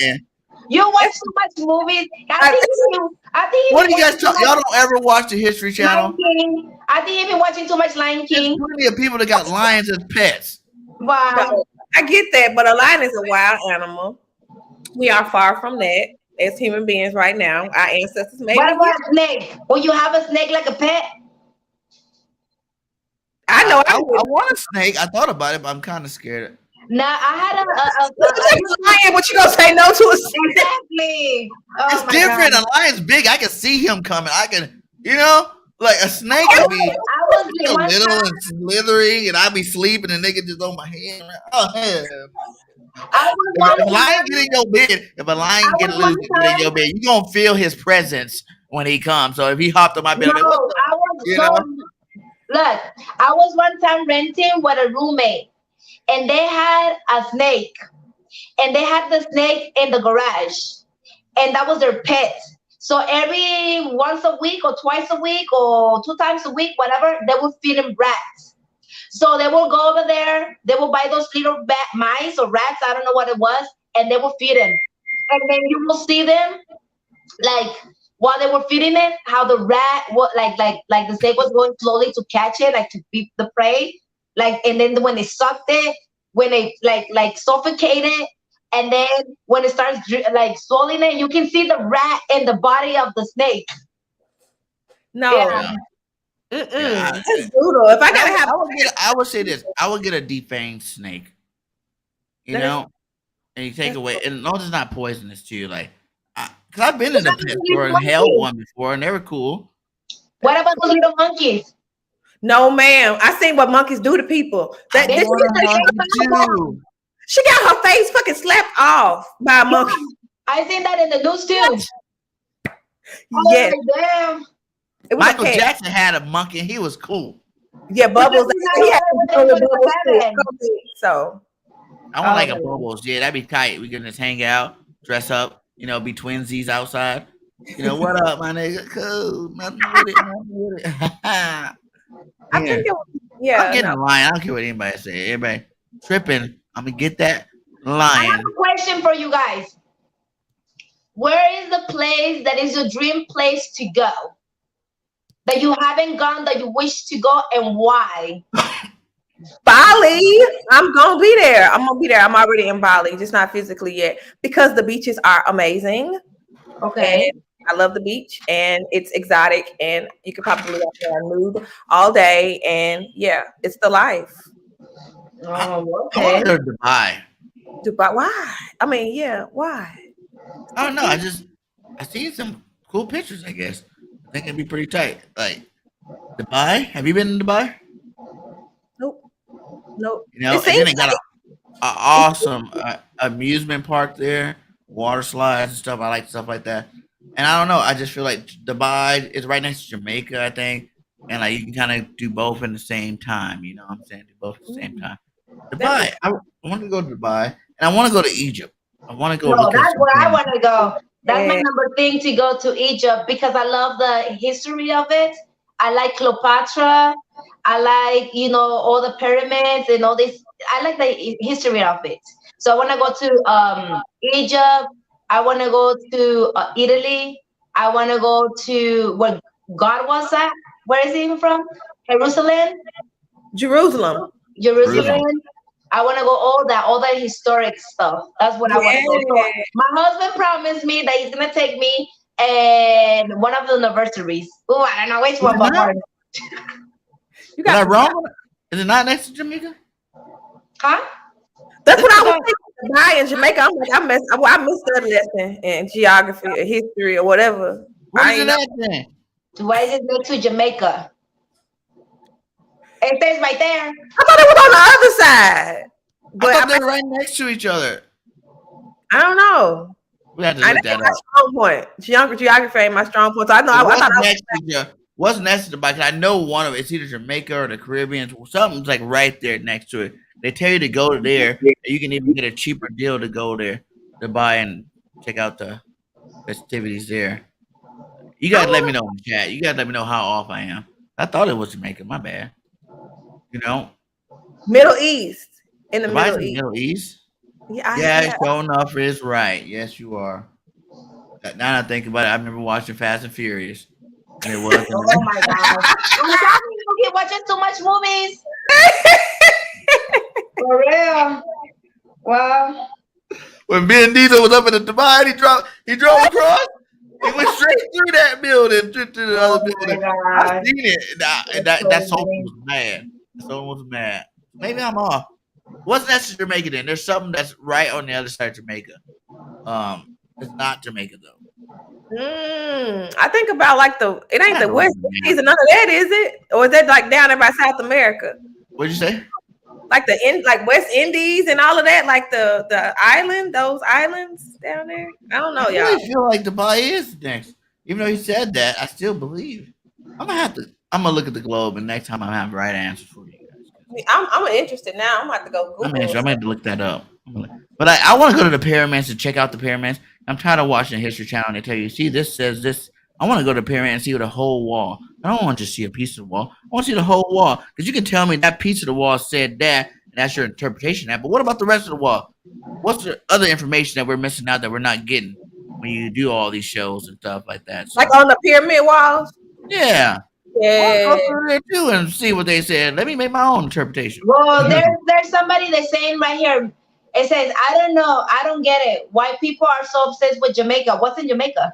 And You watch too much movies. I think what do you guys talk? Y'all don't ever watch the History Channel? Lion King. I think you've been watching too much Lion There's King. plenty of people that got lions as pets. Wow. So, I get that, but a lion is a wild animal. We are far from that as human beings right now. Our ancestors made What it. about a snake? Will you have a snake like a pet? I know. I want a snake. I thought about it, but I'm kind of scared. Nah, I had a lion, but you gonna say no to a snake? exactly. Oh It's my different. God. A lion's big. I can see him coming. I can, like a snake would be I was one little time, and slithery, and I'd be sleeping, and nigga just on my hand. Oh hell! I was If a one lion time. get in your bed, if a I lion get was loose one and get in your time. bed, you gonna feel his presence when he comes. So if he hopped on my bed, No, I'm like, what's up? I was You no. know? Look, I was one time renting with a roommate, and they had a snake, and they had the snake in the garage, and that was their pet. So every once a week or twice a week or 2 times a week, whatever, they would feed him rats. So they will go over there, they will buy those little mice or rats, I don't know what it was, and they will feed him. And then you will see them like while they were feeding it, how the rat what like the snake was going slowly to catch it, like to beat the prey, like and then when they sucked it, when they like suffocate it, and then when it starts like swallowing it, you can see the rat in the body of the snake. Yeah, No. Yeah. Yeah. That's brutal. If I I gotta would, have, I would say this. I would get a defanged snake, you that is, know, and you take that's away, brutal. and no, it's not poisonous to you. Like, because I've been in what the about pet the store little and held monkeys? one before, and they were cool. What about the little monkeys? No, ma'am. I seen what monkeys do to people. I That They this, want a they monkey too. she got her face fucking slapped off by a monkey. I seen that in the news too. I was Yes, like, damn. it was a Michael cat. Jackson had a monkey, and he was cool. Yeah, Because Bubbles. he's not He had aware what to they're go with doing Bubbles for too. heaven. So I want Oh like my a god. Bubbles. Yeah, that'd be tight. We can just hang out, dress up, be twinsies outside. What up, my nigga? Cool. Nothing with it. Nothing with it. I Yeah. think it was, I'm yeah, getting no. a lion. I don't care what anybody say. Everybody tripping. I'm gonna get that I have lion. a question for you guys. Where is the place that is your dream place to go that you haven't gone that you wish to go and why? Bali. I'm gonna be there. I'm gonna be there. I'm already in Bali, just not physically yet, because the beaches are amazing. Okay. And I love the beach and it's exotic and you could probably walk around nude all day and yeah, it's the life. I, Oh, I want okay. to go to Dubai. Dubai, why? I mean, yeah, why? I don't know. I seen some cool pictures. I guess I think it'd be pretty tight. Like Dubai. Have you been to Dubai? Nope, nope. It And then seems they got a like awesome amusement park there, water slides and stuff. I like stuff like that. And I don't know. I just feel like Dubai is right next to Jamaica, I think, and like you can kind of do both in the same time. You know what I'm saying? Do both at the same time. that Dubai. makes I want to go to Dubai, and I want to go to Egypt. I want to go No, look at that's some where I things. want to go. That's my sense. number thing to go to Egypt because I love the history of it. I like Cleopatra. I like, all the pyramids and all this. I like the history of it. So I want to go to Egypt. I want to go to Italy. I want to go to where God was at. Where is he even from? Jerusalem. Jerusalem. Jerusalem. Jerusalem. I want to go all that historic stuff. That's what I want to go. So Yeah. my husband promised me that he's gonna take me and one of the anniversaries. Oh, I don't know which Is one, it but not? one. You Am I got wrong? Is it not next to Jamaica? Huh? that's what I was Dubai. thinking. Dubai in Jamaica. I'm like, I missed that lesson in geography or history or whatever. What I is ain't it know. at then? Why is it next to Jamaica? It says right there. I thought it was on the other side. I But thought they were right next to each other. I don't know. We had to I look that's that my up. strong point. Geography ain't my strong point. So I know It I thought wasn't I was next to wasn't next to Dubai. 'Cause I know one of it's either Jamaica or the Caribbean. Something's like right there next to it. They tell you to go to there. And you can even get a cheaper deal to go there to buy and check out the festivities there. You I guys let me wanna know in the chat. You guys let me know how off I am. I thought it was Jamaica. My bad. You know, Middle East. In the Dubai's Middle in the East. Middle East. Yeah, Yeah, yeah. sure enough, is right. Yes, you are. Now that I think about it, I remember watching Fast and Furious, and it was in Oh the my god. I'm telling you, you watching too much movies. For real. Well, when Ben Diesel was up in the Dubai, he drove across. He went straight through that building to the other oh my building. I god. seen it. And That's that soul crazy. was mad. That soul was mad. Maybe I'm off. What's next to Jamaica then? There's something that's right on the other side of Jamaica. It's not Jamaica though. I think about like it ain't the West Indies and none of that, is it? Or is that like down there by South America? What'd you say? like like West Indies and all of that, like those islands down there. I don't know, I y'all. really feel like Dubai is next. Even though he said that, I still believe. I'm gonna look at the globe, and next time I have the right answers for you guys. I'm interested now. I'm about to go I'm Google. interested. I'm gonna have to look that up. But I want to go to the pyramids to check out the pyramids. I'm tired of watching the History Channel and they tell you, see, this says this. I want to go to the pyramid and see the whole wall. I don't want to just see a piece of the wall. I want to see the whole wall because you can tell me that piece of the wall said that, and that's your interpretation of that. But what about the rest of the wall? What's the other information that we're missing out that we're not getting when you do all these shows and stuff like that? So, Like on the pyramid walls. yeah. I want Yeah. to go through there too and see what they said. Let me make my own interpretation. Well, there's somebody that's saying right here. It says, I don't know, I don't get it. Why people are so obsessed with Jamaica? What's in Jamaica?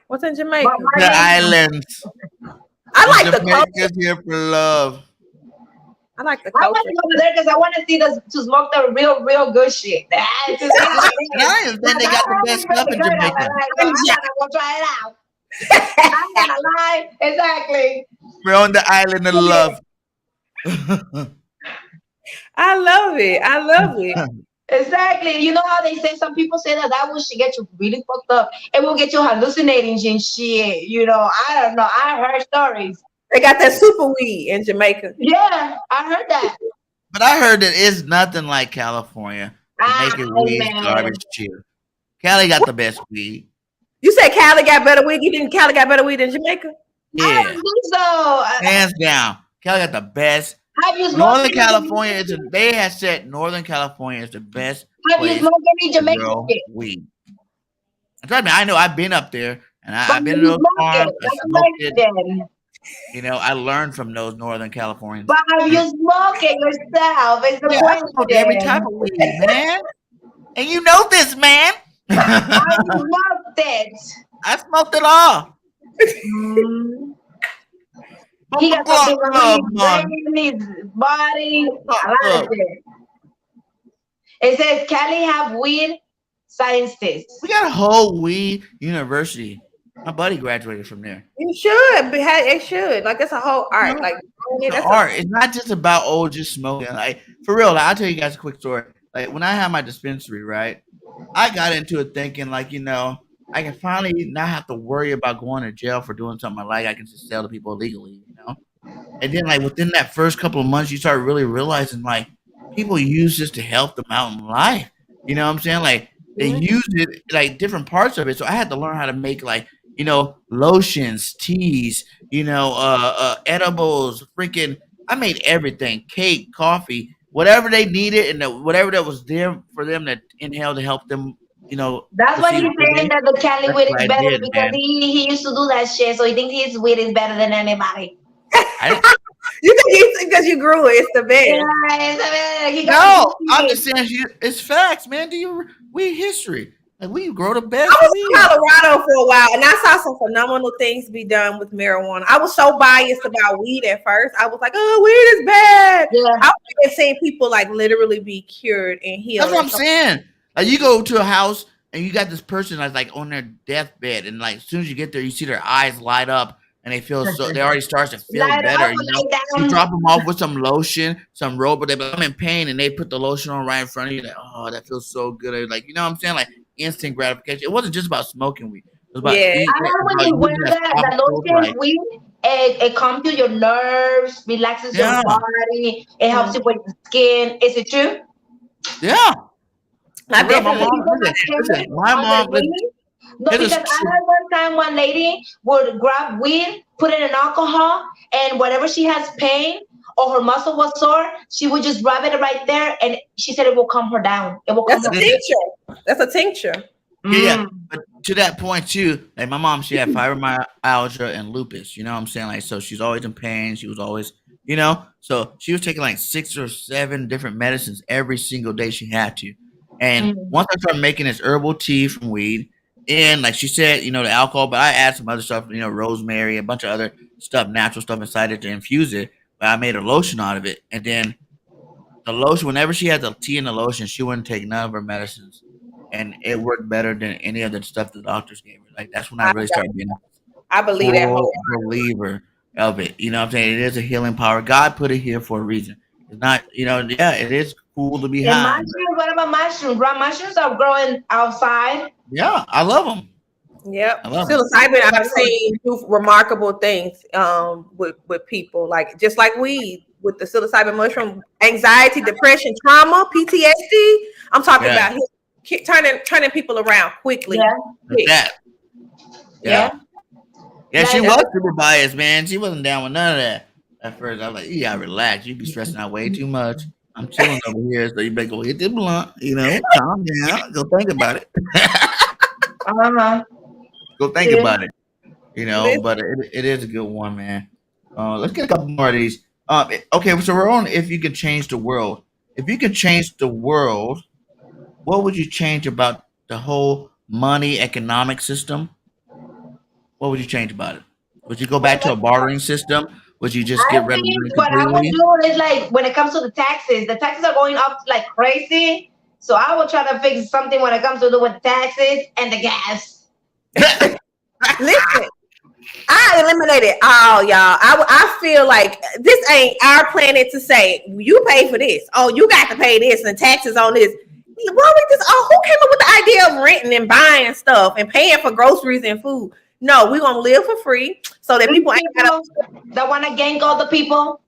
What's in Jamaica? The islands. I like the culture. Jamaica's here for love. I like the I want culture. to go there because I want to see to smoke the real good shit. And I even think they got the best stuff in Jamaica. I'm gonna try it out. I'm gonna lie. Exactly. We're on the island of love. I love it. I love it. Exactly. You know how they say some people say that will get you really fucked up. It will get you hallucinating and shit. You know, I don't know. I heard stories. They got that super weed in Jamaica. Yeah, I heard that. But I heard that it's nothing like California. Jamaican weed is man. garbage too. Cali got the best weed. You said Cali got better weed. You think Cali got better weed than Jamaica? I don't Yeah, think so. hands down. Cali got the best. Have you smoked Northern any California they have said Northern California is the best Have you place smoked any to Jamaican grow shit? weed. And trust me, I know I've been up there and But I've been to you those smoke farms. it. I That's smoked right it. then. You know, I learned from those Northern Californians. But have you smoked it yourself? It's the Yeah, I smoke every type question. of weed, man. And you know this, man. Have you smoked it? I smoked it all. Mm. He got something wrong with his brain, his body, a lot of shit. It says Cali have weed scientists. We got a whole weed university. My buddy graduated from there. You should. It should. Like it's a whole art. Like The art. It's not just about just smoking. Like for real. Like, I'll tell you guys a quick story. Like when I had my dispensary, right? I got into it thinking like, you know, I can finally not have to worry about going to jail for doing something I like. I can just sell to people illegally, you know. And then like within that first couple of months, you start really realizing like people use this to help them out in life. You know what I'm saying? Like they use it like different parts of it. So I had to learn how to make like, you know, lotions, teas, you know, edibles, freaking I made everything, cake, coffee, whatever they needed and whatever that was there for them to inhale to help them, you know. That's why he's proceed with saying it. that the Cali That's weed what is I better did, because man. he used to do that shit, so he thinks his weed is better than anybody. You think because you grew it, it's the best. Yeah, he No, got I'm just saying it's facts, man. Do you weed history? Like we grow the best I was weed. in Colorado for a while, and I saw some phenomenal things be done with marijuana. I was so biased about weed at first. I was like, "Oh, weed is bad." Yeah. I've been seeing people like literally be cured and healed. That's what I'm saying. Like you go to a house and you got this person that's like on their deathbed, and like as soon as you get there, you see their eyes light up and they feel so they already starts to feel Light better. up, You know, light down. you drop them off with some lotion, some rope, but I'm in pain, and they put the lotion on right in front of you. Like, oh, that feels so good. Like, you know what I'm saying? Like instant gratification. It wasn't just about smoking weed. It was about Yeah. eating. I know when you wear that lotion weed, it calms to your nerves, relaxes Yeah. your body, it helps you with the skin. Is it true? Yeah. I For real, my definitely. mom. Listen, my mom. No, It is because I true. heard one time one lady would grab weed, put it in alcohol, and whenever she has pain or her muscle was sore, she would just rub it right there, and she said it will calm her down. It will calm That's a her. tincture. That's a tincture. Yeah, but to that point too, like my mom, she had fibromyalgia and lupus. You know what I'm saying? Like, so she's always in pain. She was always, you know, so she was taking like 6 or 7 different medicines every single day she had to. And once I started making this herbal tea from weed, and like she said, you know, the alcohol, but I add some other stuff, you know, rosemary, a bunch of other stuff, natural stuff inside it to infuse it. But I made a lotion out of it, and then the lotion, whenever she had the tea and the lotion, she wouldn't take none of her medicines, and it worked better than any of the stuff the doctors gave her. Like that's when I really started being I believe that full whole. believer of it. You know what I'm saying? It is a healing power. God put it here for a reason. It's not, yeah, it is cool to be And high. mushrooms, what about mushrooms? Raw mushrooms are growing outside. Yeah, I love them. Yep. I love them. Psilocybin, I've seen do remarkable things with people, like just like weed with the psilocybin mushroom, anxiety, depression, trauma, PTSD. I'm talking Yeah. about turning people around quickly. Yeah. Like that. Yeah. Yeah, she Like, was super biased, man. She wasn't down with none of that. At first, I was like, you gotta relax. You be stressing out way too much. I'm chilling over here, so you better go hit the blunt, calm down. Go think about it. Go think Yeah. about it. But it is a good one, man. Let's get a couple more of these. Okay, so we're on if you could change the world. If you could change the world, what would you change about the whole money economic system? What would you change about it? Would you go back to a bartering system? Would you just I get rid of money think what I would completely? do is like when it comes to the taxes are going up like crazy. So I will try to fix something when it comes to do with taxes and the gas. Listen, I eliminated all y'all. I feel like this ain't our planet to say you pay for this. Oh, you got to pay this and taxes on this. What we just? Oh, who came up with the idea of renting and buying stuff and paying for groceries and food? No, we gonna live for free so that people ain't gotta. That want to gank all the people.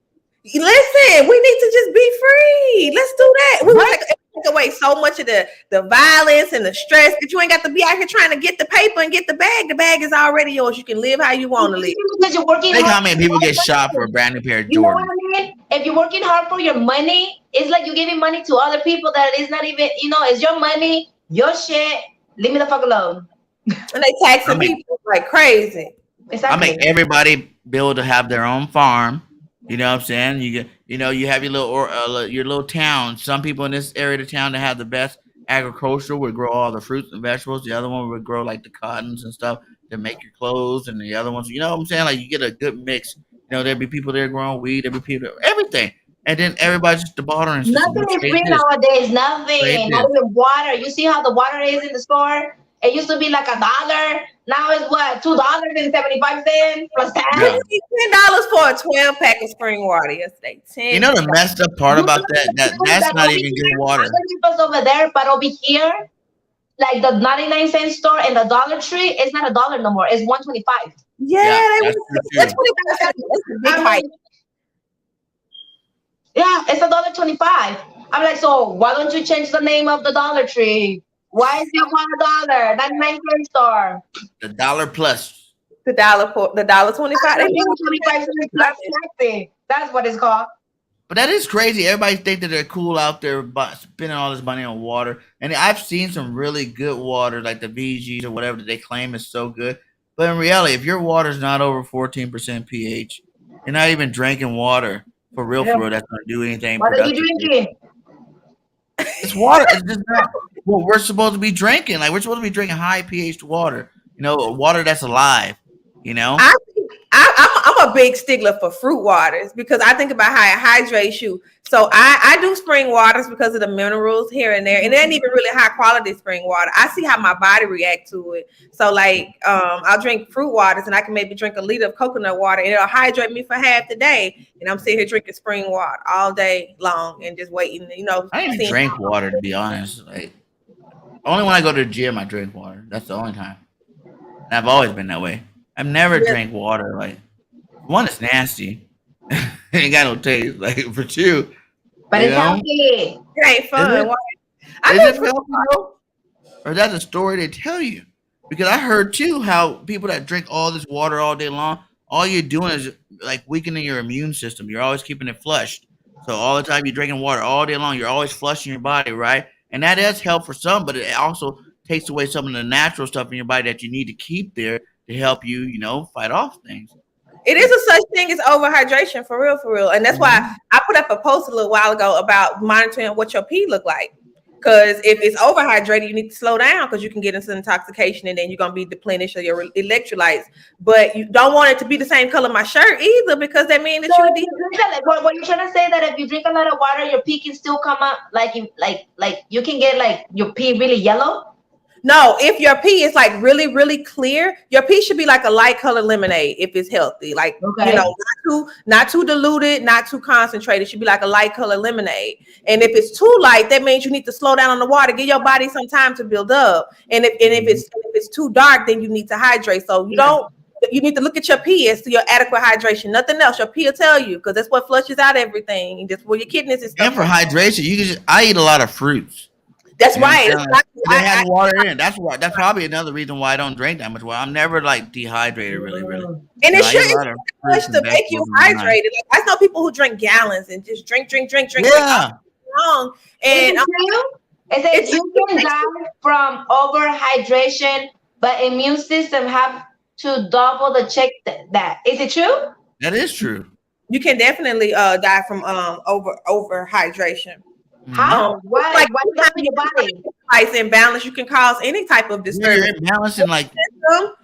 Listen, we need to just be free. Let's do that. We will take away so much of the violence and the stress that you ain't got to be out here trying to get the paper and get the bag. The bag is already yours. You can live how you want to live. Because you're working Think hard how many people get shot for a brand new pair of You know what Jordans. I mean? If you're working hard for your money, it's like you're giving money to other people that is not even, it's your money, your shit. Leave me the fuck alone. And they taxing people like crazy. Exactly. I make everybody be able to have their own farm. You know what I'm saying? You get, you have your little town. Some people in this area of the town that have the best agricultural would grow all the fruits and vegetables. The other one would grow like the cottons and stuff that make your clothes. And the other ones, you know what I'm saying? Like you get a good mix. There'd be people there growing weed. There'd be people, everything. And then everybody's just the bartering system. Nothing is free nowadays. Nothing. Not even water. You see how the water is in the store? It used to be like $1. Now it's what? $2.75 plus tax. Yeah. $10 for a 12-pack of spring water yesterday. $10. The messed up part about that's not even good water. It's over there, but over here, like the 99-cent store and the Dollar Tree, it's not $1 no more. It's $1.25. Yeah, that's 25 cents. That's a big hike. Yeah, it's $1.25. I'm like, so why don't you change the name of the Dollar Tree? Why is it $1? 99-cent store. The dollar plus. The $1.25. That's what it's called. But that is crazy. Everybody think that they're cool out there spending all this money on water. And I've seen some really good water, like the VGs or whatever that they claim is so good. But in reality, if your water's not over 14% pH, you're not even drinking water for real. That's going to do anything. What are you drinking? It's water. It's just not what we're supposed to be drinking. Like we're supposed to be drinking high pH water. Water that's alive. I'm a big stickler for fruit waters because I think about how it hydrates you. So I do spring waters because of the minerals here and there, and it ain't even really high quality spring water. I see how my body react to it. So like I'll drink fruit waters, and I can maybe drink a liter of coconut water, and it'll hydrate me for half the day. And I'm sitting here drinking spring water all day long and just waiting. I don't even drink water, to be honest. Like only when I go to the gym, I drink water. That's the only time. And I've always been that way. I've never drank water. Like one, it's nasty. It ain't got no taste. Like for two, but it's healthy. It ain't fun. Is it healthy though? Or that's a story they tell you? Because I heard too how people that drink all this water all day long, all you're doing is like weakening your immune system. You're always keeping it flushed. So all the time you're drinking water all day long, you're always flushing your body, right? And that does help for some, but it also takes away some of the natural stuff in your body that you need to keep there to help you, fight off things. It is a such thing as overhydration, for real. And that's why I put up a post a little while ago about monitoring what your pee look like. Because if it's overhydrated, you need to slow down because you can get into intoxication and then you're going to be depleted of your electrolytes. But you don't want it to be the same color my shirt either because that means that what you're trying to say that if you drink a lot of water, your pee can still come up like you can get like your pee really yellow? No, if your pee is like really, really clear, your pee should be like a light color lemonade if it's healthy. Like, not not too diluted, not too concentrated. It should be like a light color lemonade. And if it's too light, that means you need to slow down on the water, give your body some time to build up. And if it's too dark, then you need to hydrate. So you need to look at your pee as to your adequate hydration. Nothing else. Your pee will tell you, because that's what flushes out everything. And just where your kidneys and stuff. And for hydration, I eat a lot of fruits. That's right. They have water in. That's probably another reason why I don't drink that much water. I'm never like dehydrated, really. And it shouldn't to make you hydrated. Like, I know people who drink gallons and just drink. Yeah. Long. And it says you can die from overhydration, but immune system have to double the check that. Is it true? That is true. You can definitely die from overhydration. How? Why? Like What happens in your body? Ice imbalance, you can cause any type of disturbance. Imbalance in like your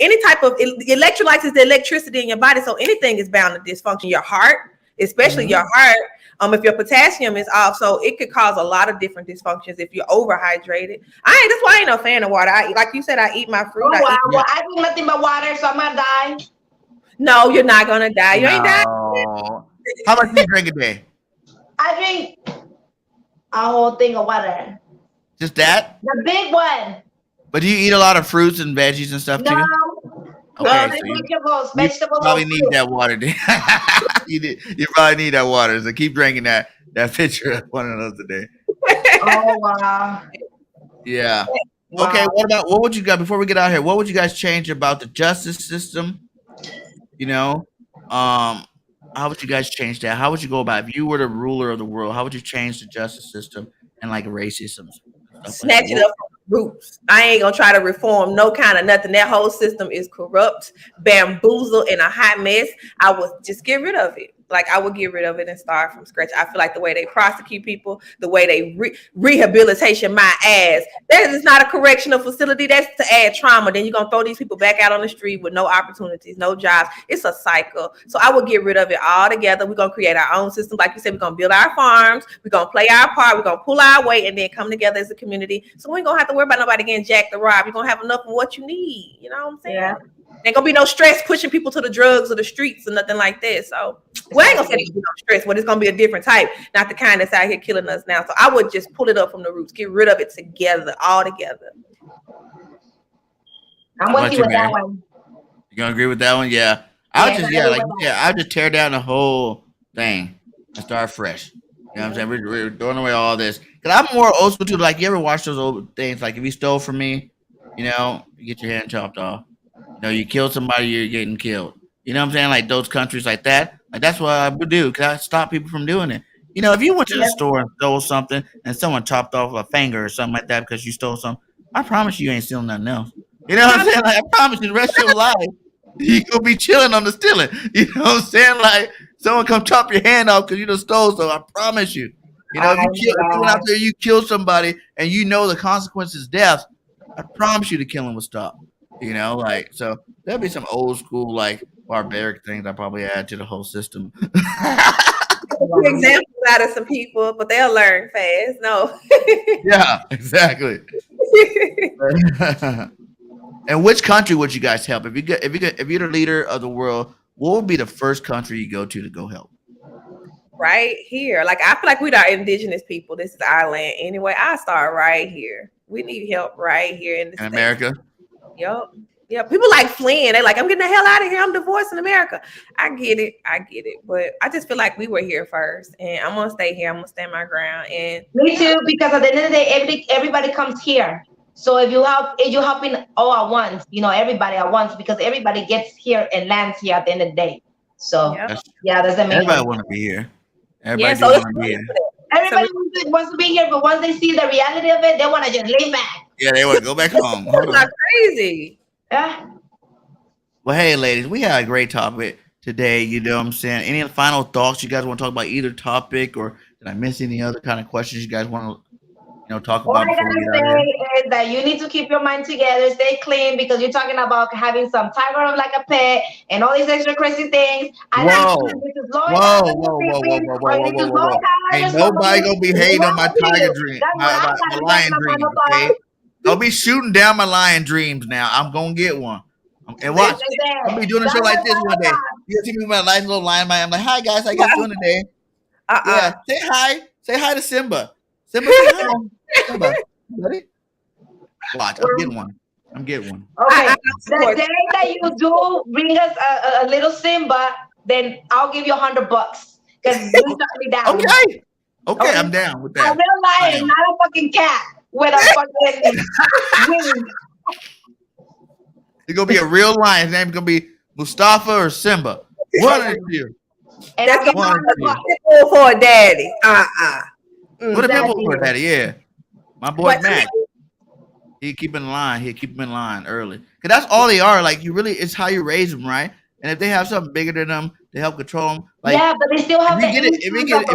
any type of electrolytes is the electricity in your body, so anything is bound to dysfunction. Your heart, especially your heart. If your potassium is off, so it could cause a lot of different dysfunctions if you're overhydrated. That's why I ain't no fan of water. Like you said, I eat my fruit. I drink nothing but water, so I'm gonna die. No, you're not gonna die. You ain't dying. How much do you drink a day? I drink a whole thing of water. Just that? The big one. But do you eat a lot of fruits and veggies and stuff too? Okay, so vegetables. Probably need that water. You probably need that water. So keep drinking that pitcher of one of those a day. Oh wow. Yeah. Wow. Okay. What would you guys, before we get out here? What would you guys change about the justice system? How would you guys change that? How would you go about it? If you were the ruler of the world, how would you change the justice system and like racism? Snatch it up from the roots. I ain't gonna try to reform no kind of nothing. That whole system is corrupt, bamboozled, and a hot mess. I would just get rid of it. Like, I would get rid of it and start from scratch. I feel like the way they prosecute people, the way they rehabilitation my ass, that is not a correctional facility. That's to add trauma. Then you're going to throw these people back out on the street with no opportunities, no jobs. It's a cycle. So I would get rid of it all together. We're going to create our own system. Like you said, we're going to build our farms. We're going to play our part. We're going to pull our weight and then come together as a community. So we ain't going to have to worry about nobody getting jacked or robbed. You're going to have enough of what you need. You know what I'm saying? Yeah. Ain't gonna be no stress pushing people to the drugs or the streets or nothing like that. So we ain't gonna say there's no stress, but it's gonna be a different type, not the kind that's out here killing us now. So I would just pull it up from the roots, get rid of it together, all together. I'm with you with that one. You gonna agree with that one? Yeah. I'll just tear down the whole thing and start fresh. You know what I'm saying? We're throwing away all this. Cause I'm more old school too. Like, you ever watch those old things? Like, if you stole from me, you get your hand chopped off. You kill somebody, you're getting killed. You know what I'm saying? Like, those countries like that. Like, that's what I would do, because I stop people from doing it. If you went to the store and stole something and someone chopped off a finger or something like that because you stole something, I promise you ain't stealing nothing else. You know what I'm saying? Like, I promise you the rest of your life, you're going to be chilling on the stealing. You know what I'm saying? Like, someone come chop your hand off because you just stole something. I promise you. If you went out there, you kill somebody and you know the consequence is death, I promise you the killing will stop. So there'll be some old school, like, barbaric things I probably add to the whole system. Examples out of some people, but they'll learn fast. No. Yeah, exactly. And which country would you guys help if you're the leader of the world? What would be the first country you go to help? Right here. Like, I feel like we're our indigenous people. This is our land anyway. I start right here. We need help right here in America. Yep. Yeah, people like fleeing. They're like, I'm getting the hell out of here. I'm divorcing America. I get it. But I just feel like we were here first, and I'm gonna stay here. I'm gonna stand my ground. And me too, because at the end of the day, everybody comes here. So if you're helping all at once, everybody at once, because everybody gets here and lands here at the end of the day. So that's amazing. Everybody want to be here. Everybody want to be here. Everybody wants to be here, but once they see the reality of it, they want to just lay back. Yeah, they want to go back home. That's not crazy. Yeah. Well, hey, ladies, we had a great topic today. You know what I'm saying? Any final thoughts you guys want to talk about either topic, or did I miss any other kind of questions you guys want to talk about? What I gotta say is that you need to keep your mind together, stay clean, because you're talking about having some tiger like a pet and all these extra crazy things. Whoa. Ain't nobody gonna be hating on my tiger dream, my lion dreams. Okay? Don't be shooting down my lion dreams now. I'm gonna get one. And watch, They I'll be doing a show like this one day. You'll see me with my nice little lion. I'm like, hi guys, how you guys doing today? Yeah, say hi. Say hi to Simba. Simba, say hi. Simba, ready? Watch, I'm getting one. Okay, the day that you do bring us a little Simba, then I'll give you $100 because you shut me down. Okay, I'm down with A that. real lion, not a fucking cat with a fucking wing. It's gonna be a real lion. His name's gonna be Mustafa or Simba. One of you. And I'll give you One of $100. you. For a daddy. What a people for daddy, yeah. My boy But- Mac. He keep in line. He keep them in line early. Cause that's all they are. Like you really, it's how you raise them, right? And if they have something bigger than them to help control them, like yeah, but they still have the if you get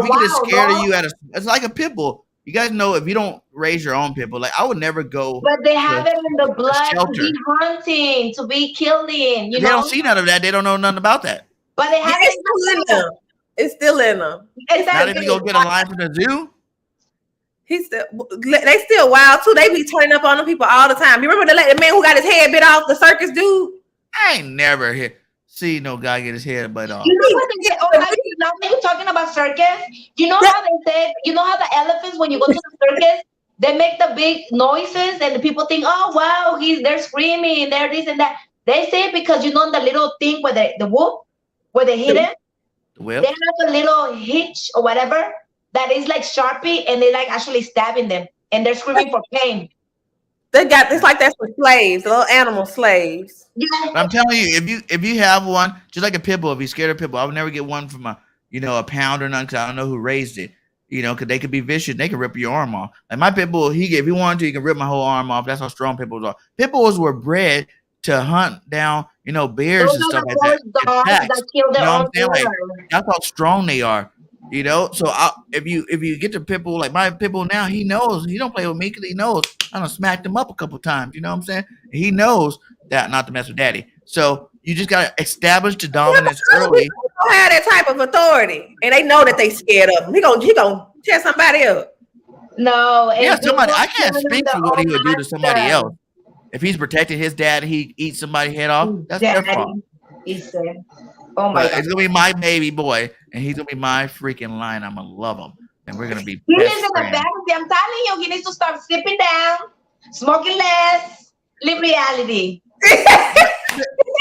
scared of you it's like a pit bull. You guys know if you don't raise your own pit bull, like I would never go. But they have it in the blood to shelter. be hunting, to be killing. You They know, don't see none of that. They don't know nothing about that. but they have Yeah, it in them. It's still in them. Not if you go get a lion from the zoo. They still wild too. They be turning up on them people all the time. You remember the man who got his head bit off, the circus dude? I ain't never see no guy get his head bit off. You know what they get? Oh, now that you're talking about circus, you know how they said, you know how the elephants, when you go to the circus, they make the big noises and the people think, oh wow, they're screaming, they're this and that. They say it because you know in the little thing where the whoop, where they hit him, they have a little hitch or whatever that is like Sharpie, and they like actually stabbing them, and they're screaming for pain. It's like that's for slaves, little animal slaves. Yeah. But I'm telling you, if you have one, just like a pit bull, if you're scared of pit bull, I would never get one from a pound or none, because I don't know who raised it. Because they could be vicious, they could rip your arm off. Like my pit bull, if he wanted to, he can rip my whole arm off. That's how strong pit bulls are. Pit bulls were bred to hunt down, bears and stuff like that. That kill their own Like, that's how strong they are. So if you get the pit bull, like my pit bull now, he knows he don't play with me because he knows I done smacked him up a couple times. You know what I'm saying? He knows that not to mess with daddy. So you just gotta establish the dominance early. He don't have that type of authority, and they know that they scared of him. He gonna tear somebody up. No, yeah, somebody. I can't speak for what he would do to somebody else. If he's protecting his dad, he eats somebody's head off. That's their fault. He said, "Oh my God, it's gonna be my baby boy, and he's gonna be my freaking lion. I'm gonna love him, and we're gonna be." He lives in the back. I'm telling you, he needs to start sipping down, smoking less, live reality.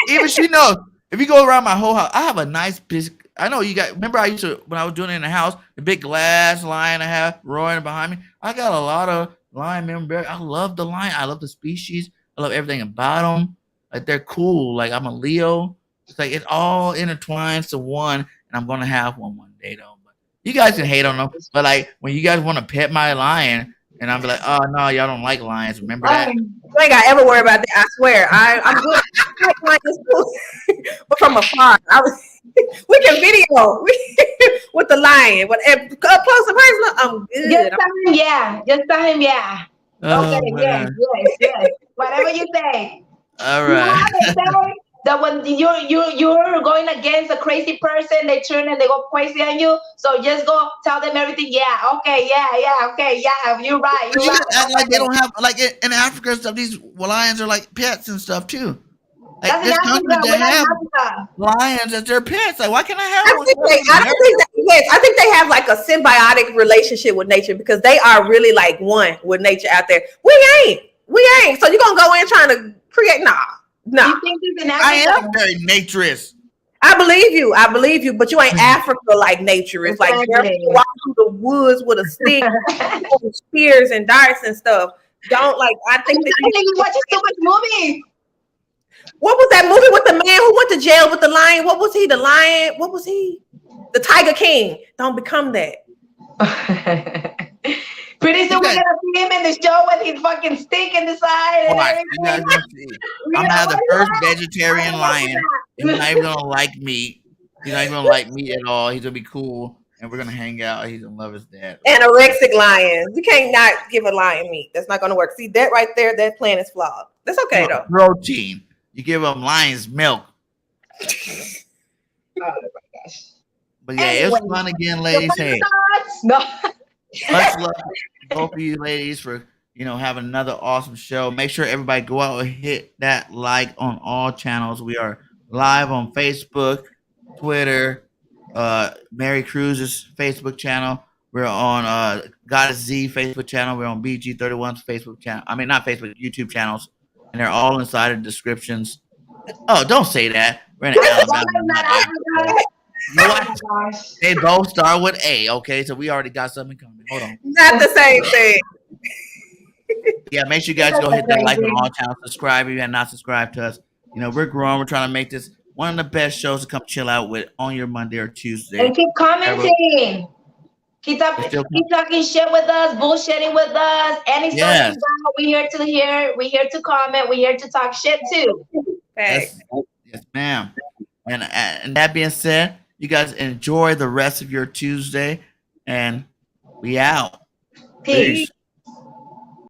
Even she knows. If you go around my whole house, I have a nice big. I know you got. Remember, I used to when I was doing it in the house, the big glass lion I have roaring behind me. I got a lot of lion memorabilia. I love the lion. I love the species. I love everything about them. Like they're cool. Like I'm a Leo. It's like it's all intertwines to one, and I'm gonna have one day though. But you guys can hate on them. But like when you guys want to pet my lion, and I'm like, oh no, y'all don't like lions. Remember that? I ain't gotta ever worry about that. I swear. I'm good. I like lions too. But from afar, we can video with the lion. But up close and personal, I'm good. Just tell him yeah. Okay, yes. Whatever you say. All right. That when you're going against a crazy person, they turn and they go crazy on you. So just go tell them everything. Yeah, okay, okay, you're right. You act like they don't have like in Africa and stuff. These lions are like pets and stuff too. Like this country they have lions as their pets. Like why can't I have one? I think they have like a symbiotic relationship with nature because they are really like one with nature out there. We ain't. So you're gonna go in trying to create? Nah. You think he's in Africa? I am very naturist. I believe you, but you ain't Africa like naturist. Like they're walking through the woods with a stick, spears and darts and stuff. Don't like. I think that you watching too much movies. What was that movie with the man who went to jail with the lion? What was he? The lion? What was he? The Tiger King. Don't become that. Pretty soon we're gonna see him in the show with his fucking stick in the side. Right. I'm gonna have the first vegetarian lion. He's not even gonna like meat. He's not even gonna like meat at all. He's gonna be cool, and we're gonna hang out. He's gonna love his dad. Anorexic lions. You can't not give a lion meat. That's not gonna work. See that right there? That plan is flawed. That's okay though. Protein. You give them lion's milk. Oh my gosh. But yeah, anyway, it's fun again, ladies. Hey, no. much love both of you ladies for having another awesome show. Make sure everybody go out and hit that like on all channels. We are live on Facebook, Twitter, Mary Cruz's Facebook channel. We're on Goddess Z Facebook channel. We're on BG31's Facebook channel. I mean, not Facebook, YouTube channels, and they're all inside of the descriptions. Oh, don't say that. We're in Alabama. Not Africa. What? Gosh. They both start with A. Okay, so we already got something coming. Hold on. Not the same thing. Yeah, make sure you guys go hit that like on all channels. Subscribe if you have not subscribed to us. We're growing. We're trying to make this one of the best shows to come chill out with on your Monday or Tuesday. And keep commenting. Keep talking shit with us, bullshitting with us. Any Yes. we here to hear. We here to comment. We here to talk shit too. Yes, yes, ma'am. And that being said, you guys enjoy the rest of your Tuesday, and we out. Peace.